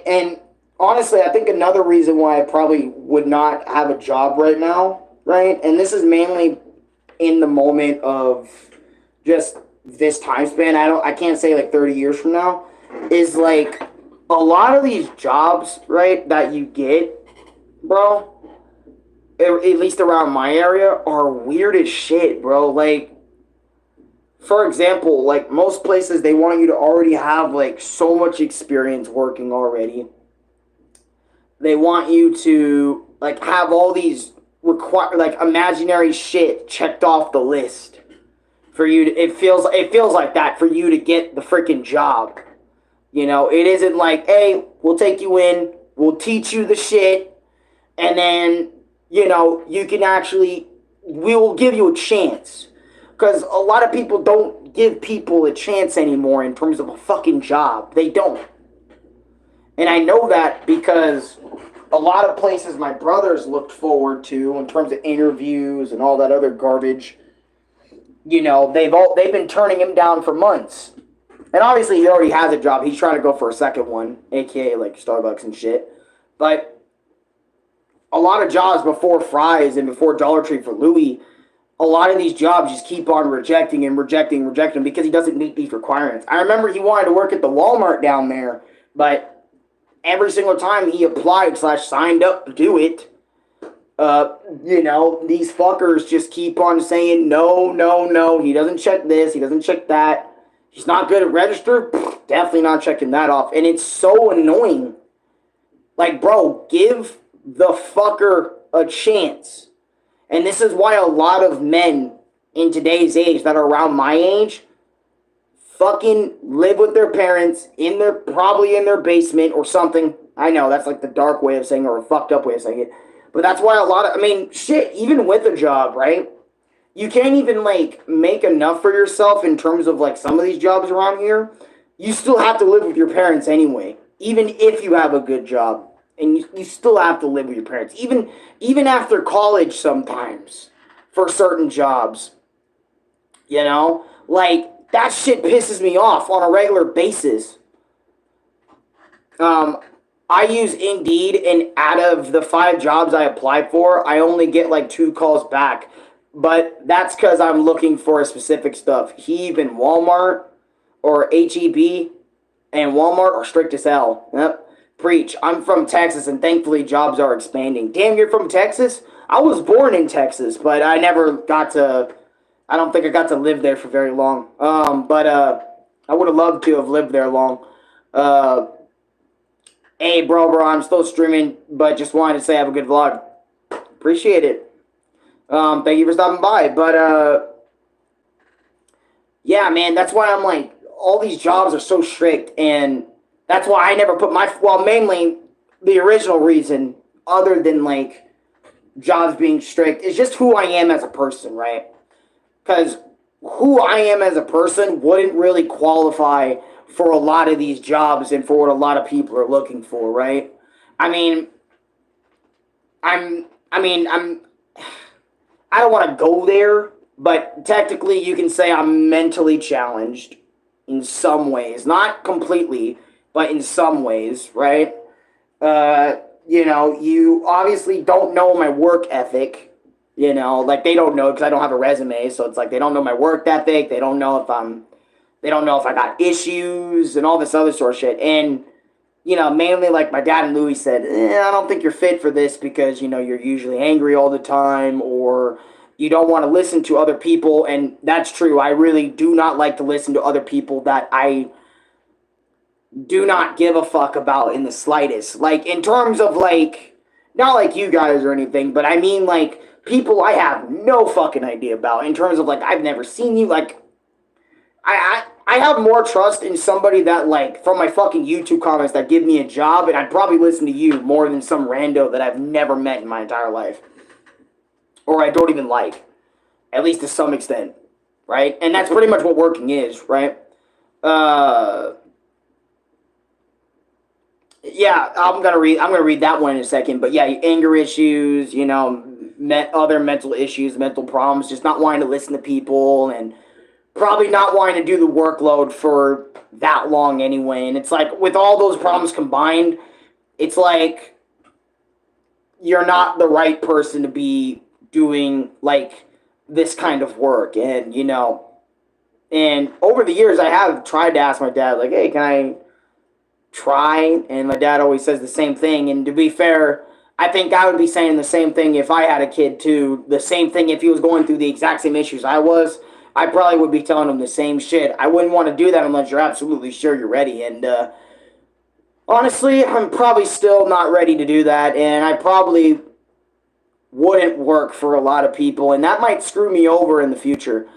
And honestly, I think another reason why I probably would not have a job right now, right? And this is mainly in the moment of just this time span. I can't say like 30 years from now, is like a lot of these jobs, right, that you get, bro, at least around my area, are weird as shit, bro. Like, for example, like most places, they want you to already have like so much experience working already. They want you to like have all these require like imaginary shit checked off the list for you to, it feels like that for you to get the freaking job. It isn't like, hey, we'll take you in, we'll teach you the shit, and then, you can actually, we will give you a chance. Because a lot of people don't give people a chance anymore in terms of a fucking job. They don't. And I know that because a lot of places my brothers looked forward to in terms of interviews and all that other garbage, they've been turning him down for months. And obviously he already has a job. He's trying to go for a second one, aka like Starbucks and shit. But a lot of jobs before Fry's and before Dollar Tree for Louis, a lot of these jobs just keep on rejecting and rejecting and rejecting because he doesn't meet these requirements. I remember he wanted to work at the Walmart down there, but every single time he applied slash signed up to do it, these fuckers just keep on saying no, no, no. He doesn't check this. He doesn't check that. He's not good at register. Definitely not checking that off. And it's so annoying. Like, bro, give the fucker a chance. And this is why a lot of men in today's age that are around my age fucking live with their parents probably in their basement or something. I know that's like the dark way of saying it or a fucked up way of saying it. But that's why shit, even with a job, right? You can't even like make enough for yourself in terms of like some of these jobs around here. You still have to live with your parents anyway, even if you have a good job. And you still have to live with your parents, even after college sometimes, for certain jobs. Like, that shit pisses me off on a regular basis. I use Indeed, and out of the 5 jobs I applied for, I only get like 2 calls back. But that's because I'm looking for a specific stuff. Heave and Walmart, or HEB and Walmart are strict as hell. Yep. Preach. I'm from Texas, and thankfully jobs are expanding. Damn, you're from Texas? I was born in Texas, but I never got to, I don't think I got to live there for very long. But I would have loved to have lived there long. Uh, hey, bro, I'm still streaming, but just wanted to say have a good vlog. Appreciate it. Thank you for stopping by. But, yeah, man, that's why I'm like, all these jobs are so strict, and that's why I never put mainly the original reason, other than like jobs being strict, is just who I am as a person, right? Because who I am as a person wouldn't really qualify for a lot of these jobs and for what a lot of people are looking for, right? I mean, I mean, I don't want to go there, but technically you can say I'm mentally challenged in some ways. Not completely, but in some ways, right? Uh, you obviously don't know my work ethic. Like they don't know because I don't have a resume, so it's like they don't know my work ethic. They don't know if I got issues and all this other sort of shit. And mainly like my dad and Louis said, I don't think you're fit for this because, you're usually angry all the time or you don't want to listen to other people. And that's true. I really do not like to listen to other people that I do not give a fuck about in the slightest. Like, in terms of, like, not like you guys or anything, but I mean, like, people I have no fucking idea about. In terms of, like, I've never seen you. Like, I have more trust in somebody that, like, from my fucking YouTube comments that give me a job, and I'd probably listen to you more than some rando that I've never met in my entire life. Or I don't even like. At least to some extent. Right? And that's pretty much what working is, right? Yeah, I'm gonna read that one in a second. But yeah, anger issues, other mental issues, mental problems, just not wanting to listen to people, and probably not wanting to do the workload for that long anyway. And it's like with all those problems combined, it's like you're not the right person to be doing like this kind of work. And over the years I have tried to ask my dad, like, hey, can I try? And my dad always says the same thing. And to be fair, I think I would be saying the same thing if I had a kid too. The same thing if he was going through the exact same issues I was. I probably would be telling him the same shit. I wouldn't want to do that unless you're absolutely sure you're ready. And honestly, I'm probably still not ready to do that. And I probably wouldn't work for a lot of people. And that might screw me over in the future.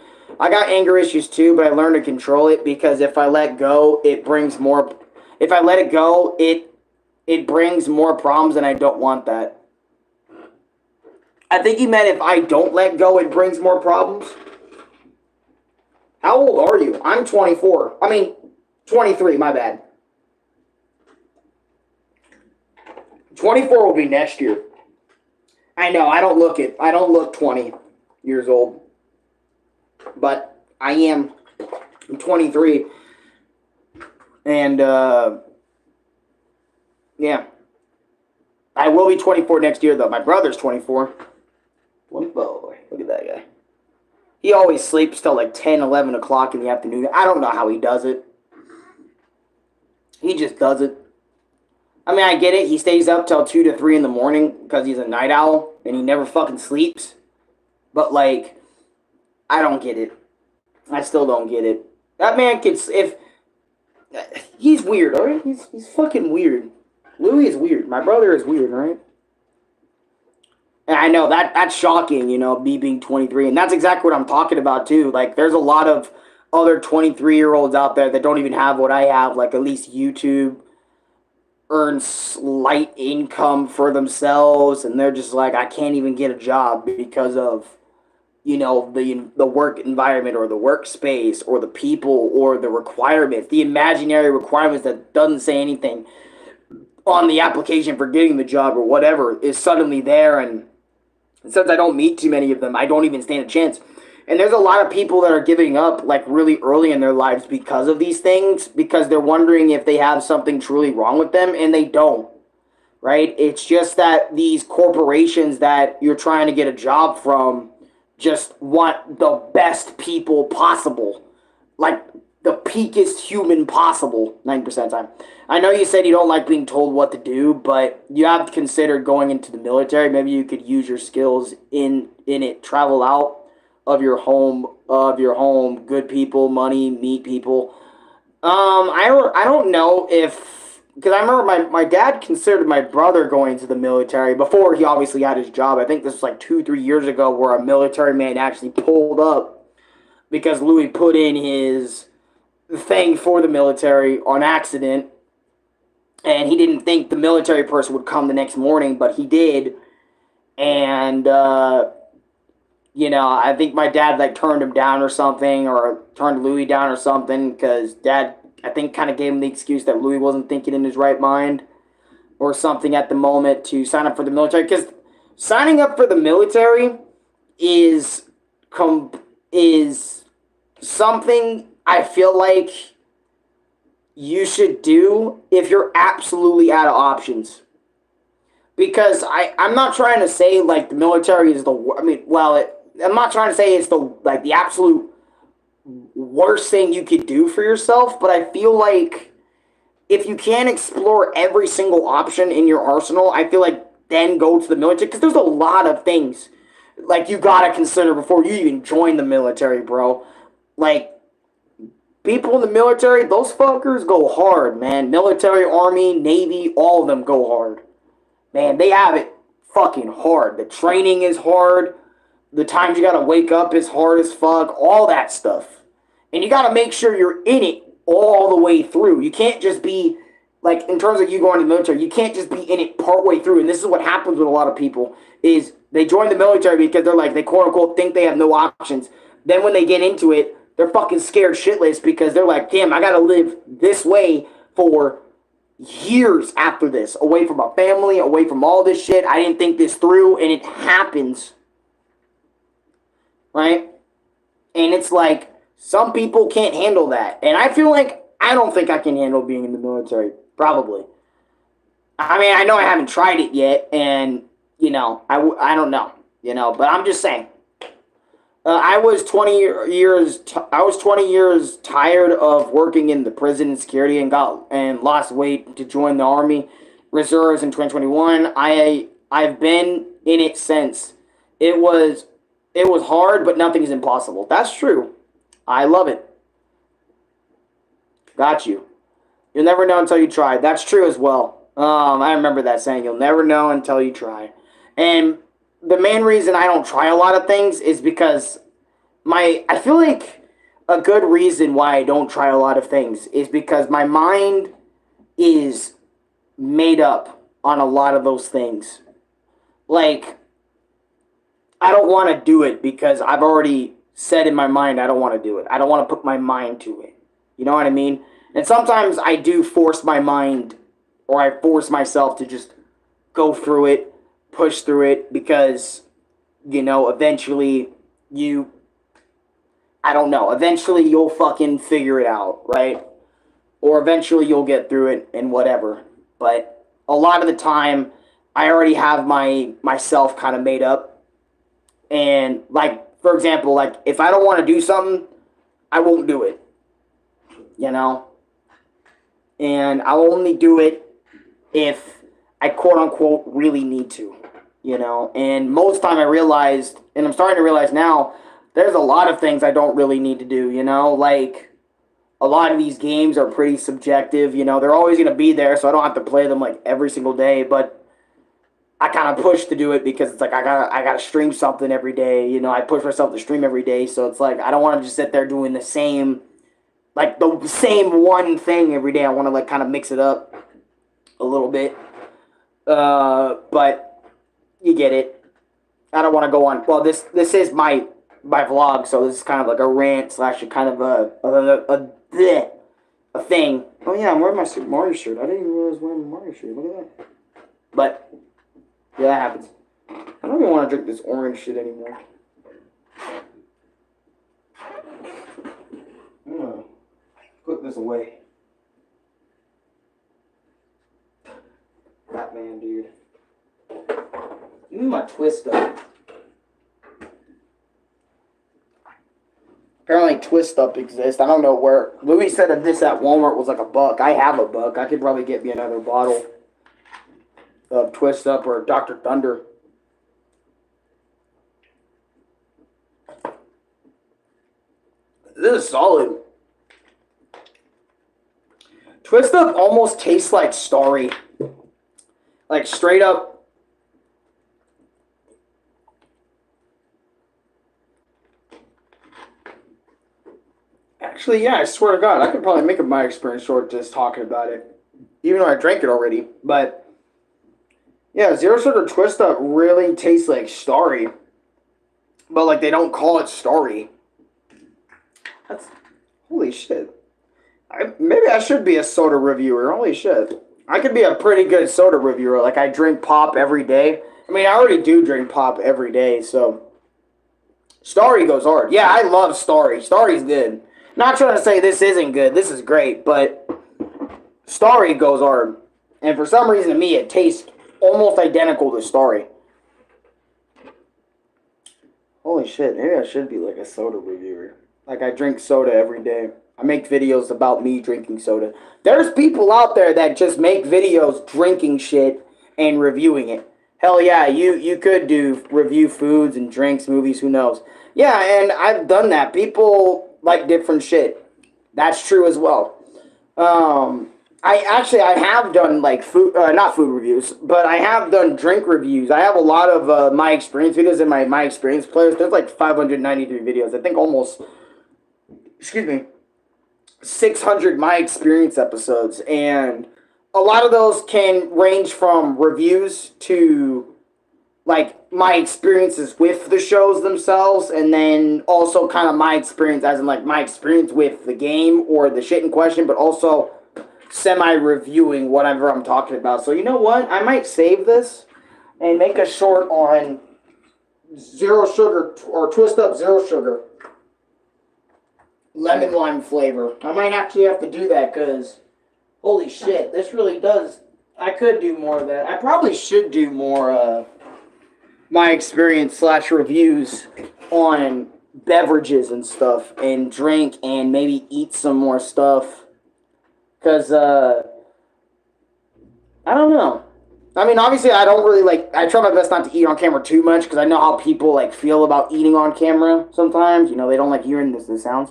I got anger issues too, but I learned to control it because if I let go, it brings more. If I let it go, it brings more problems, and I don't want that. I think he meant if I don't let go, it brings more problems. How old are you? I'm 24. I mean, 23, my bad. 24 will be next year. I know, I don't look 20 years old. But I am. I'm 23. And, yeah. I will be 24 next year, though. My brother's 24. 24. Look at that guy. He always sleeps till like 10, 11 o'clock in the afternoon. I don't know how he does it. He just does it. I mean, I get it. He stays up till 2 to 3 in the morning because he's a night owl and he never fucking sleeps. But, like, I don't get it. I still don't get it. That man can... He's weird, alright? He's fucking weird. Louis is weird. My brother is weird, right? And I know that's shocking, me being 23. And that's exactly what I'm talking about, too. Like, there's a lot of other 23-year-olds out there that don't even have what I have. Like, at least YouTube earn slight income for themselves. And they're just like, I can't even get a job because of, the work environment or the workspace or the people or the requirements. The imaginary requirements that doesn't say anything on the application for getting the job or whatever is suddenly there. And since I don't meet too many of them, I don't even stand a chance. And there's a lot of people that are giving up like really early in their lives because of these things, because they're wondering if they have something truly wrong with them, and they don't, right? It's just that these corporations that you're trying to get a job from just want the best people possible, like the peakest human possible 90% of the time. I know you said you don't like being told what to do, but you have to consider going into the military. Maybe you could use your skills in it, travel out of your home, good people, money, meet people. I don't know if, because I remember my dad considered my brother going to the military before he obviously had his job. I think this was like 2-3 years ago where a military man actually pulled up because Louis put in his thing for the military on accident, and he didn't think the military person would come the next morning, but he did. And I think my dad like turned him down or something, or turned Louis down or something, because Dad, I think, kind of gave him the excuse that Louis wasn't thinking in his right mind or something at the moment to sign up for the military. Because signing up for the military is is something I feel like you should do if you're absolutely out of options. Because I'm not trying to say like the military is the I mean, well, I'm not trying to say it's the like the absolute worst thing you could do for yourself, but I feel like if you can't explore every single option in your arsenal, I feel like then go to the military because there's a lot of things like you gotta consider before you even join the military, bro. Like people in the military, those fuckers go hard, man. Military, army, navy, all of them go hard. Man, they have it fucking hard. The training is hard. The times you gotta wake up is hard as fuck. All that stuff. And you gotta make sure you're in it all the way through. You can't just be, like, in terms of you going to the military, you can't just be in it part way through. And this is what happens with a lot of people, is they join the military because they're like, they quote unquote think they have no options. Then when they get into it, they're fucking scared shitless because they're like, damn, I gotta live this way for years after this, away from my family, away from all this shit. I didn't think this through, and it happens, right? And it's like some people can't handle that, and I feel like I don't think I can handle being in the military. Probably. I mean, I know I haven't tried it yet, and you know, I don't know, you know, but I'm just saying. I was 20 years. I was 20 years tired of working in the prison and security, and lost weight to join the Army Reserves in 2021. I've been in it since. It was hard, but nothing is impossible. That's true. I love it. Got you. You'll never know until you try. That's true as well. I remember that saying. You'll never know until you try. And the main reason I don't try a lot of things is because I feel like a good reason why I don't try a lot of things is because my mind is made up on a lot of those things. Like, I don't want to do it because I've already said in my mind I don't want to do it. I don't want to put my mind to it. You know what I mean? And sometimes I do force my mind, or I force myself to just go through it, push through it, because, you know, eventually I don't know, eventually you'll fucking figure it out, right? Or eventually you'll get through it and whatever. But a lot of the time, I already have myself kind of made up. And, like, for example, like, if I don't want to do something, I won't do it. You know? And I'll only do it if I quote-unquote really need to. You know? And most time I realized, and I'm starting to realize now, there's a lot of things I don't really need to do, you know? Like, a lot of these games are pretty subjective, you know? They're always going to be there, so I don't have to play them, like, every single day, but I kind of push to do it because it's like I gotta stream something every day, you know? I push myself to stream every day, so it's like I don't want to just sit there doing the same one thing every day. I want to, like, kind of mix it up a little bit. But you get it. I don't want to go on. Well, this is my vlog, so this is kind of like a rant slash a kind of a thing. Oh yeah, I'm wearing my Super Mario shirt. I didn't even realize I was wearing my Mario shirt. Look at that. But yeah, that happens. I don't even want to drink this orange shit anymore. I'm gonna put this away. Batman, dude. Give me my twist up. Apparently Twist Up exists. I don't know where. Louis said that this at Walmart was like $1. I have $1. I could probably get me another bottle of Twist Up or Dr. Thunder. This is solid. Twist Up almost tastes like Starry. Like straight up. Actually, yeah, I swear to God, I could probably make my experience short just talking about it. Even though I drank it already. But, yeah, Zero Sugar Twist Up really tastes like Starry. But, like, they don't call it Starry. That's, holy shit. Maybe I should be a soda reviewer. Holy shit. I could be a pretty good soda reviewer. Like, I drink pop every day. I mean, I already do drink pop every day, so Starry goes hard. Yeah, I love Starry. Starry's good. Not trying to say this isn't good. This is great, but Starry goes hard. And for some reason to me, it tastes almost identical to Starry. Holy shit, maybe I should be like a soda reviewer. Like, I drink soda every day. I make videos about me drinking soda. There's people out there that just make videos drinking shit and reviewing it. Hell yeah, you could do review foods and drinks, movies, who knows. Yeah, and I've done that. People like different shit. That's true as well. I have done like food, not food reviews, but I have done drink reviews. I have a lot of my experience videos in my experience players. There's like 593 videos. I think almost, excuse me, 600 my experience episodes, and a lot of those can range from reviews to like my experiences with the shows themselves, and then also kind of my experience as in like my experience with the game or the shit in question, but also semi-reviewing whatever I'm talking about. So you know what? I might save this and make a short on zero sugar or twist up zero sugar lemon lime flavor. I might actually have to do that because holy shit, this really does. I could do more of that. I probably should do more my experience / reviews on beverages and stuff and drink and maybe eat some more stuff. Because, I don't know. I mean, obviously, I don't really, like, I try my best not to eat on camera too much, because I know how people, like, feel about eating on camera sometimes. You know, they don't like hearing the sounds.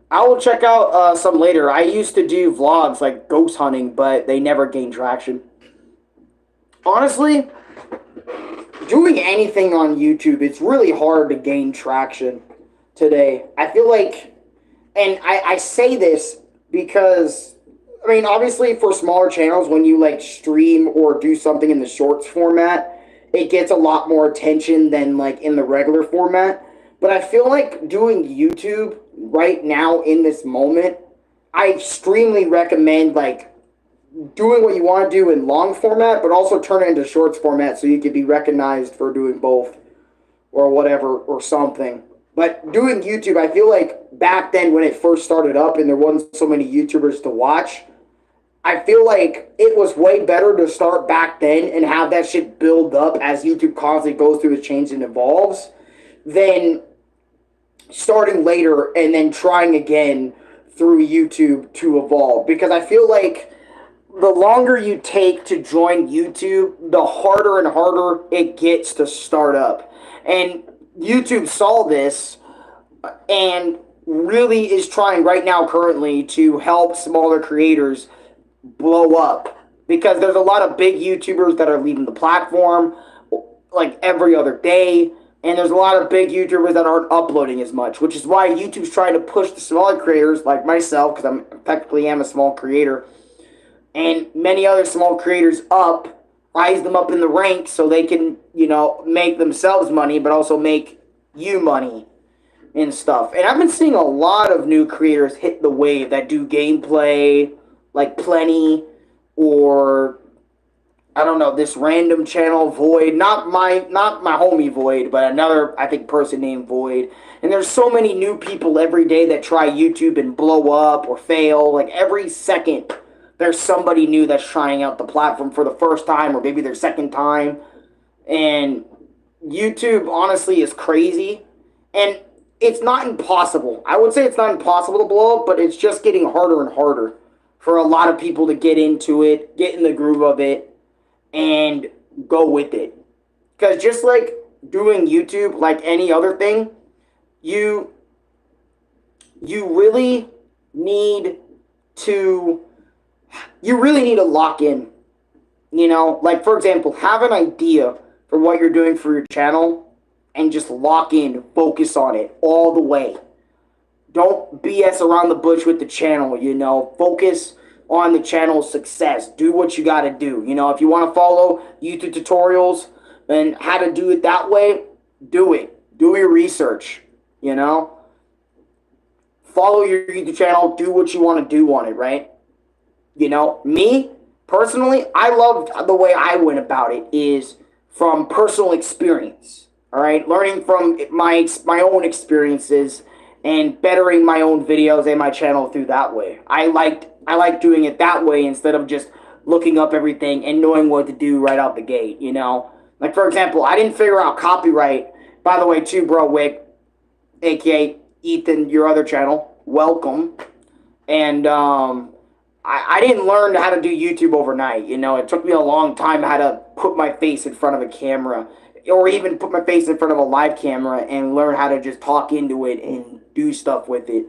I will check out some later. I used to do vlogs, like, ghost hunting, but they never gained traction. Honestly, doing anything on YouTube, it's really hard to gain traction today. I feel like, and I say this because I mean, obviously for smaller channels, when you like stream or do something in the shorts format, it gets a lot more attention than like in the regular format. But I feel like doing YouTube right now in this moment, I extremely recommend like doing what you want to do in long format, but also turn it into shorts format so you could be recognized for doing both or whatever or something. But doing YouTube, I feel like back then when it first started up and there wasn't so many YouTubers to watch, I feel like it was way better to start back then and have that shit build up as YouTube constantly goes through its change and evolves than starting later and then trying again through YouTube to evolve. Because I feel like the longer you take to join YouTube, the harder and harder it gets to start up. And YouTube saw this and really is trying right now currently to help smaller creators blow up, because there's a lot of big YouTubers that are leaving the platform like every other day, and there's a lot of big YouTubers that aren't uploading as much, which is why YouTube's trying to push the smaller creators like myself, because I'm technically am a small creator, and many other small creators up, rise them up in the ranks so they can, you know, make themselves money, but also make you money and stuff. And I've been seeing a lot of new creators hit the wave that do gameplay, like Plenty, or I don't know, this random channel Void, not my homie Void, but another I think person named Void. And there's so many new people every day that try YouTube and blow up or fail. Like every second there's somebody new that's trying out the platform for the first time or maybe their second time. And YouTube honestly is crazy, and it's not impossible. I would say it's not impossible to blow up, but it's just getting harder and harder for a lot of people to get into it, get in the groove of it, and go with it. Because just like doing YouTube, like any other thing, you really need to lock in. You know, like for example, have an idea for what you're doing for your channel and just lock in, focus on it all the way. Don't BS around the bush with the channel, you know. Focus on the channel's success. Do what you got to do. You know, if you want to follow YouTube tutorials and how to do it that way, do it. Do your research, you know. Follow your YouTube channel. Do what you want to do on it, right? You know, me, personally, I loved the way I went about it is from personal experience. All right, learning from my own experiences and bettering my own videos and my channel through that way. I like doing it that way instead of just looking up everything and knowing what to do right out the gate. You know, like for example, I didn't figure out copyright. By the way, too, bro, Wick, aka Ethan, your other channel, welcome. And I didn't learn how to do YouTube overnight. You know, it took me a long time how to put my face in front of a camera, or even put my face in front of a live camera and learn how to just talk into it and do stuff with it.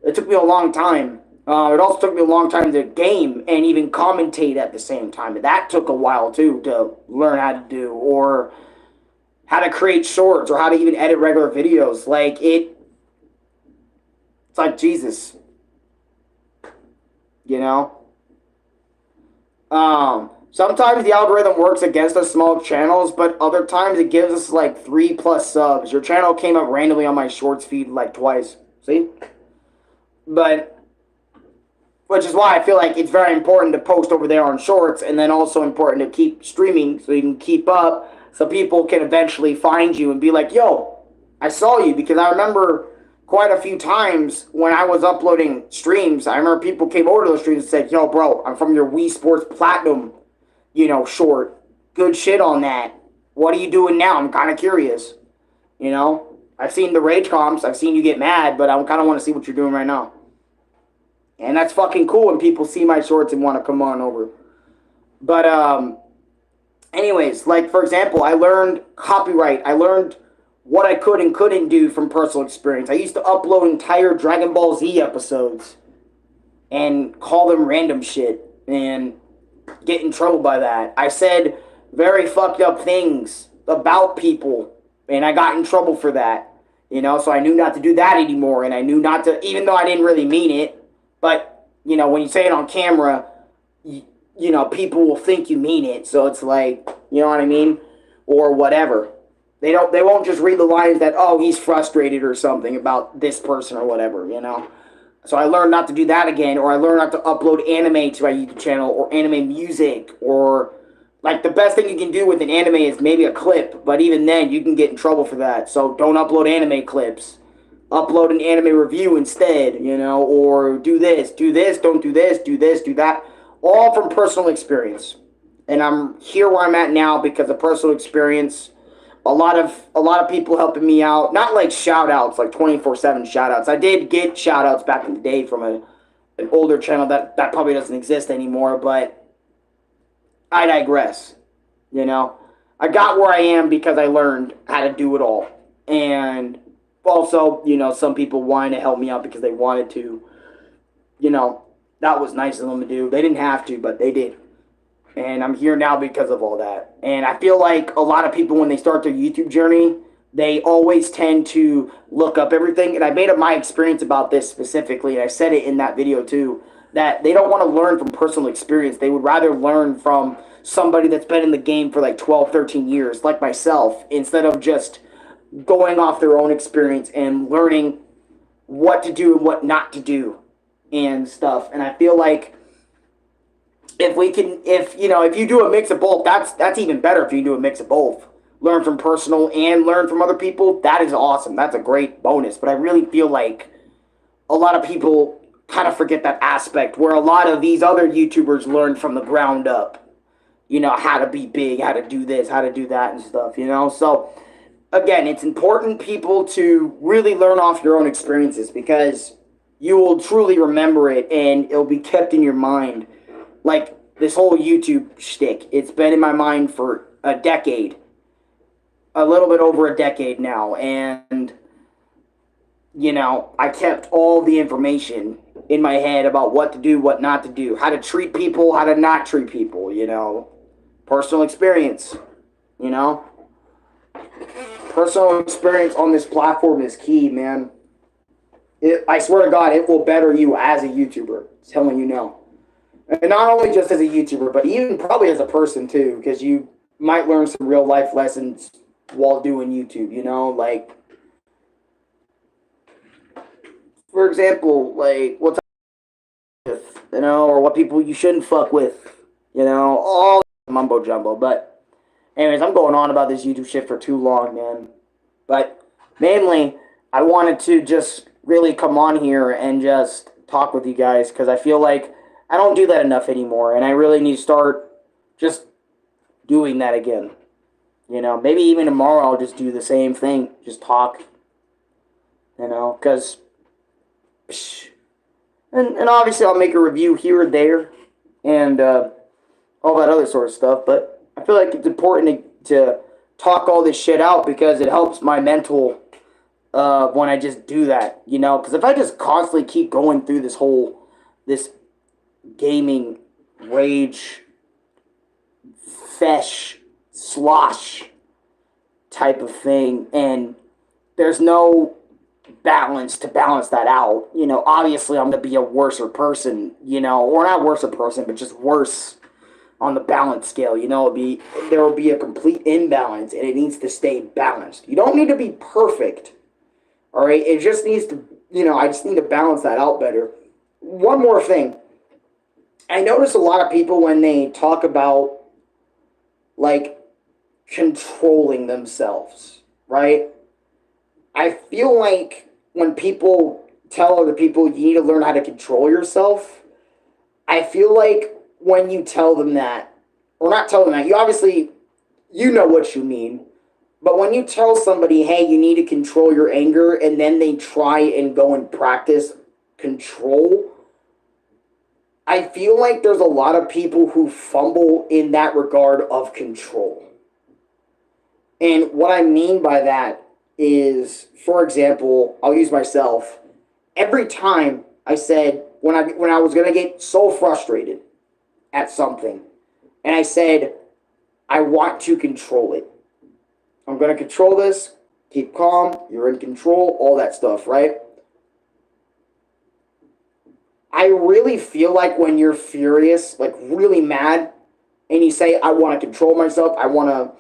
It took me a long time. It also took me a long time to game and even commentate at the same time. That took a while too to learn how to do, or how to create shorts, or how to even edit regular videos. Like it's like Jesus, you know. Sometimes the algorithm works against us small channels, but other times it gives us like 3+ subs. Your channel came up randomly on my shorts feed like twice. See? But, which is why I feel like it's very important to post over there on shorts, and then also important to keep streaming so you can keep up, so people can eventually find you and be like, yo, I saw you. Because I remember quite a few times when I was uploading streams, I remember people came over to the streams and said, yo, bro, I'm from your Wii Sports Platinum, you know, short. Good shit on that. What are you doing now? I'm kind of curious. You know, I've seen the rage comps. I've seen you get mad, but I kind of want to see what you're doing right now. And that's fucking cool when people see my shorts and want to come on over. But, anyways, like, for example, I learned copyright. I learned what I could and couldn't do from personal experience. I used to upload entire Dragon Ball Z episodes and call them random shit and get in trouble by that. I said very fucked up things about people, and I got in trouble for that. You know, so I knew not to do that anymore, and I knew not to, even though I didn't really mean it, but, you know, when you say it on camera, you know, people will think you mean it, so it's like, you know what I mean? Or whatever. They won't just read the lines that, oh, he's frustrated or something about this person or whatever, you know? So I learned not to do that again, or I learned not to upload anime to my YouTube channel, or anime music, or, like, the best thing you can do with an anime is maybe a clip, but even then, you can get in trouble for that. So don't upload anime clips. Upload an anime review instead, you know, or do this, don't do this, do this, do that. All from personal experience. And I'm here where I'm at now because of personal experience. A lot of people helping me out. Not like shout-outs, like 24/7 shout-outs. I did get shout-outs back in the day from an older channel that probably doesn't exist anymore, but I digress, you know. I got where I am because I learned how to do it all. And also, you know, some people wanted to help me out because they wanted to. You know, that was nice of them to do. They didn't have to, but they did. And I'm here now because of all that. And I feel like a lot of people, when they start their YouTube journey, they always tend to look up everything. And I made up my experience about this specifically, and I said it in that video too, that they don't want to learn from personal experience. They would rather learn from somebody that's been in the game for like 12, 13 years, like myself, instead of just going off their own experience and learning what to do and what not to do and stuff. And I feel like if you do a mix of both, that's even better. If you do a mix of both, learn from personal and learn from other people, that is awesome. That's a great bonus. But I really feel like a lot of people kind of forget that aspect, where a lot of these other YouTubers learn from the ground up, you know, how to be big, how to do this, how to do that and stuff, you know. So again, it's important, people, to really learn off your own experiences, because you will truly remember it and it'll be kept in your mind. Like this whole YouTube shtick, it's been in my mind for a decade, a little bit over a decade now, and, you know, I kept all the information in my head about what to do, what not to do, how to treat people, how to not treat people, you know, personal experience, you know. Personal experience on this platform is key, man. I swear to God, it will better you as a YouTuber, telling you no. And not only just as a YouTuber, but even probably as a person too, because you might learn some real life lessons while doing YouTube, you know? Like, for example, like, what's with, you know, or what people you shouldn't fuck with, you know, all mumbo jumbo. But Anyways, I'm going on about this YouTube shit for too long, man. But mainly, I wanted to just really come on here and just talk with you guys because I feel like I don't do that enough anymore, and I really need to start just doing that again. Maybe even tomorrow I'll just do the same thing, just talk. Because and obviously I'll make a review here or there, and all that other sort of stuff. But I feel like it's important to talk all this shit out because it helps my mental when I just do that, Because if I just constantly keep going through this gaming rage, fesh, slosh type of thing, and there's no balance to balance that out, obviously I'm going to be a worser person, or not worser person, but just worse on the balance scale, there will be a complete imbalance, and it needs to stay balanced. You don't need to be perfect. All right, it just needs to, I just need to balance that out better. One more thing. I notice a lot of people when they talk about, like, controlling themselves, right? I feel like when people tell other people you need to learn how to control yourself, I feel like when you tell them that, or not tell them that, you know what you mean. But when you tell somebody, hey, you need to control your anger, and then they try and go and practice control, I feel like there's a lot of people who fumble in that regard of control. And what I mean by that is, for example, I'll use myself. Every time I said, when I was going to get so frustrated at something, and I said, I want to control it. I'm going to control this, keep calm, you're in control, all that stuff, right? I really feel like when you're furious, like really mad, and you say, I want to control myself, I want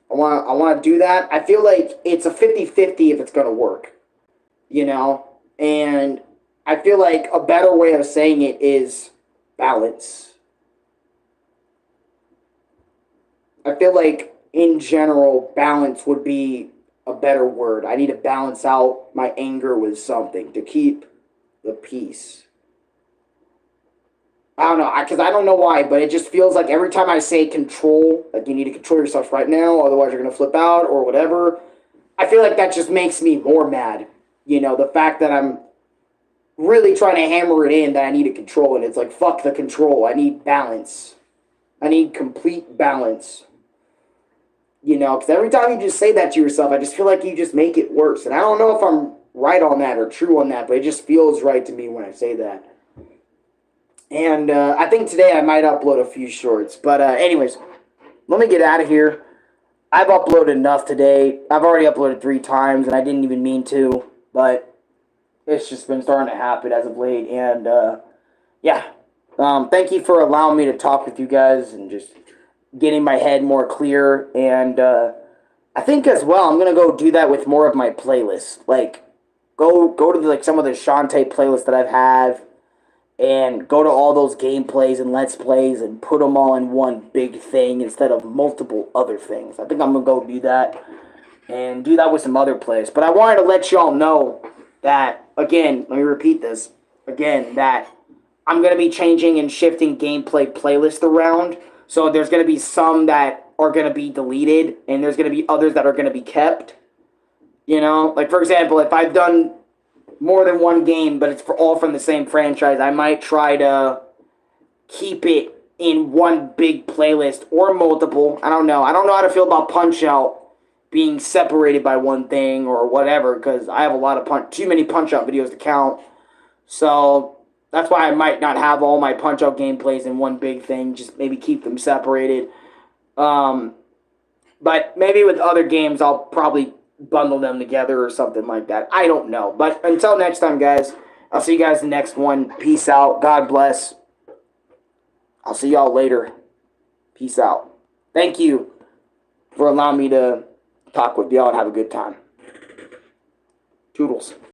to do that, I feel like it's a 50-50 if it's going to work, And I feel like a better way of saying it is balance. I feel like, in general, balance would be a better word. I need to balance out my anger with something to keep the peace. I don't know, because I don't know why, but it just feels like every time I say control, like you need to control yourself right now, otherwise you're going to flip out or whatever, I feel like that just makes me more mad. The fact that I'm really trying to hammer it in that I need to control it. It's like, fuck the control. I need balance. I need complete balance. Because every time you just say that to yourself, I just feel like you just make it worse. And I don't know if I'm right on that or true on that, but it just feels right to me when I say that. And I think today I might upload a few shorts. But anyways, let me get out of here. I've uploaded enough today. I've already uploaded 3 times, and I didn't even mean to. But it's just been starting to happen as of late. And yeah, thank you for allowing me to talk with you guys and just getting my head more clear, and I think as well I'm gonna go do that with more of my playlists. Like, go to some of the Shantae playlists that I've had, and go to all those gameplays and let's plays and put them all in one big thing instead of multiple other things. I think I'm gonna go do that and do that with some other plays. But I wanted to let y'all know that, again, let me repeat this again, that I'm gonna be changing and shifting gameplay playlist around. So there's going to be some that are going to be deleted, and there's going to be others that are going to be kept. Like, for example, if I've done more than one game, but it's all from the same franchise, I might try to keep it in one big playlist or multiple. I don't know. I don't know how to feel about Punch-Out being separated by one thing or whatever, because I have a lot of too many Punch-Out videos to count. So that's why I might not have all my Punch-Out gameplays in one big thing. Just maybe keep them separated. But maybe with other games, I'll probably bundle them together or something like that. I don't know. But until next time, guys, I'll see you guys in the next one. Peace out. God bless. I'll see y'all later. Peace out. Thank you for allowing me to talk with y'all and have a good time. Toodles.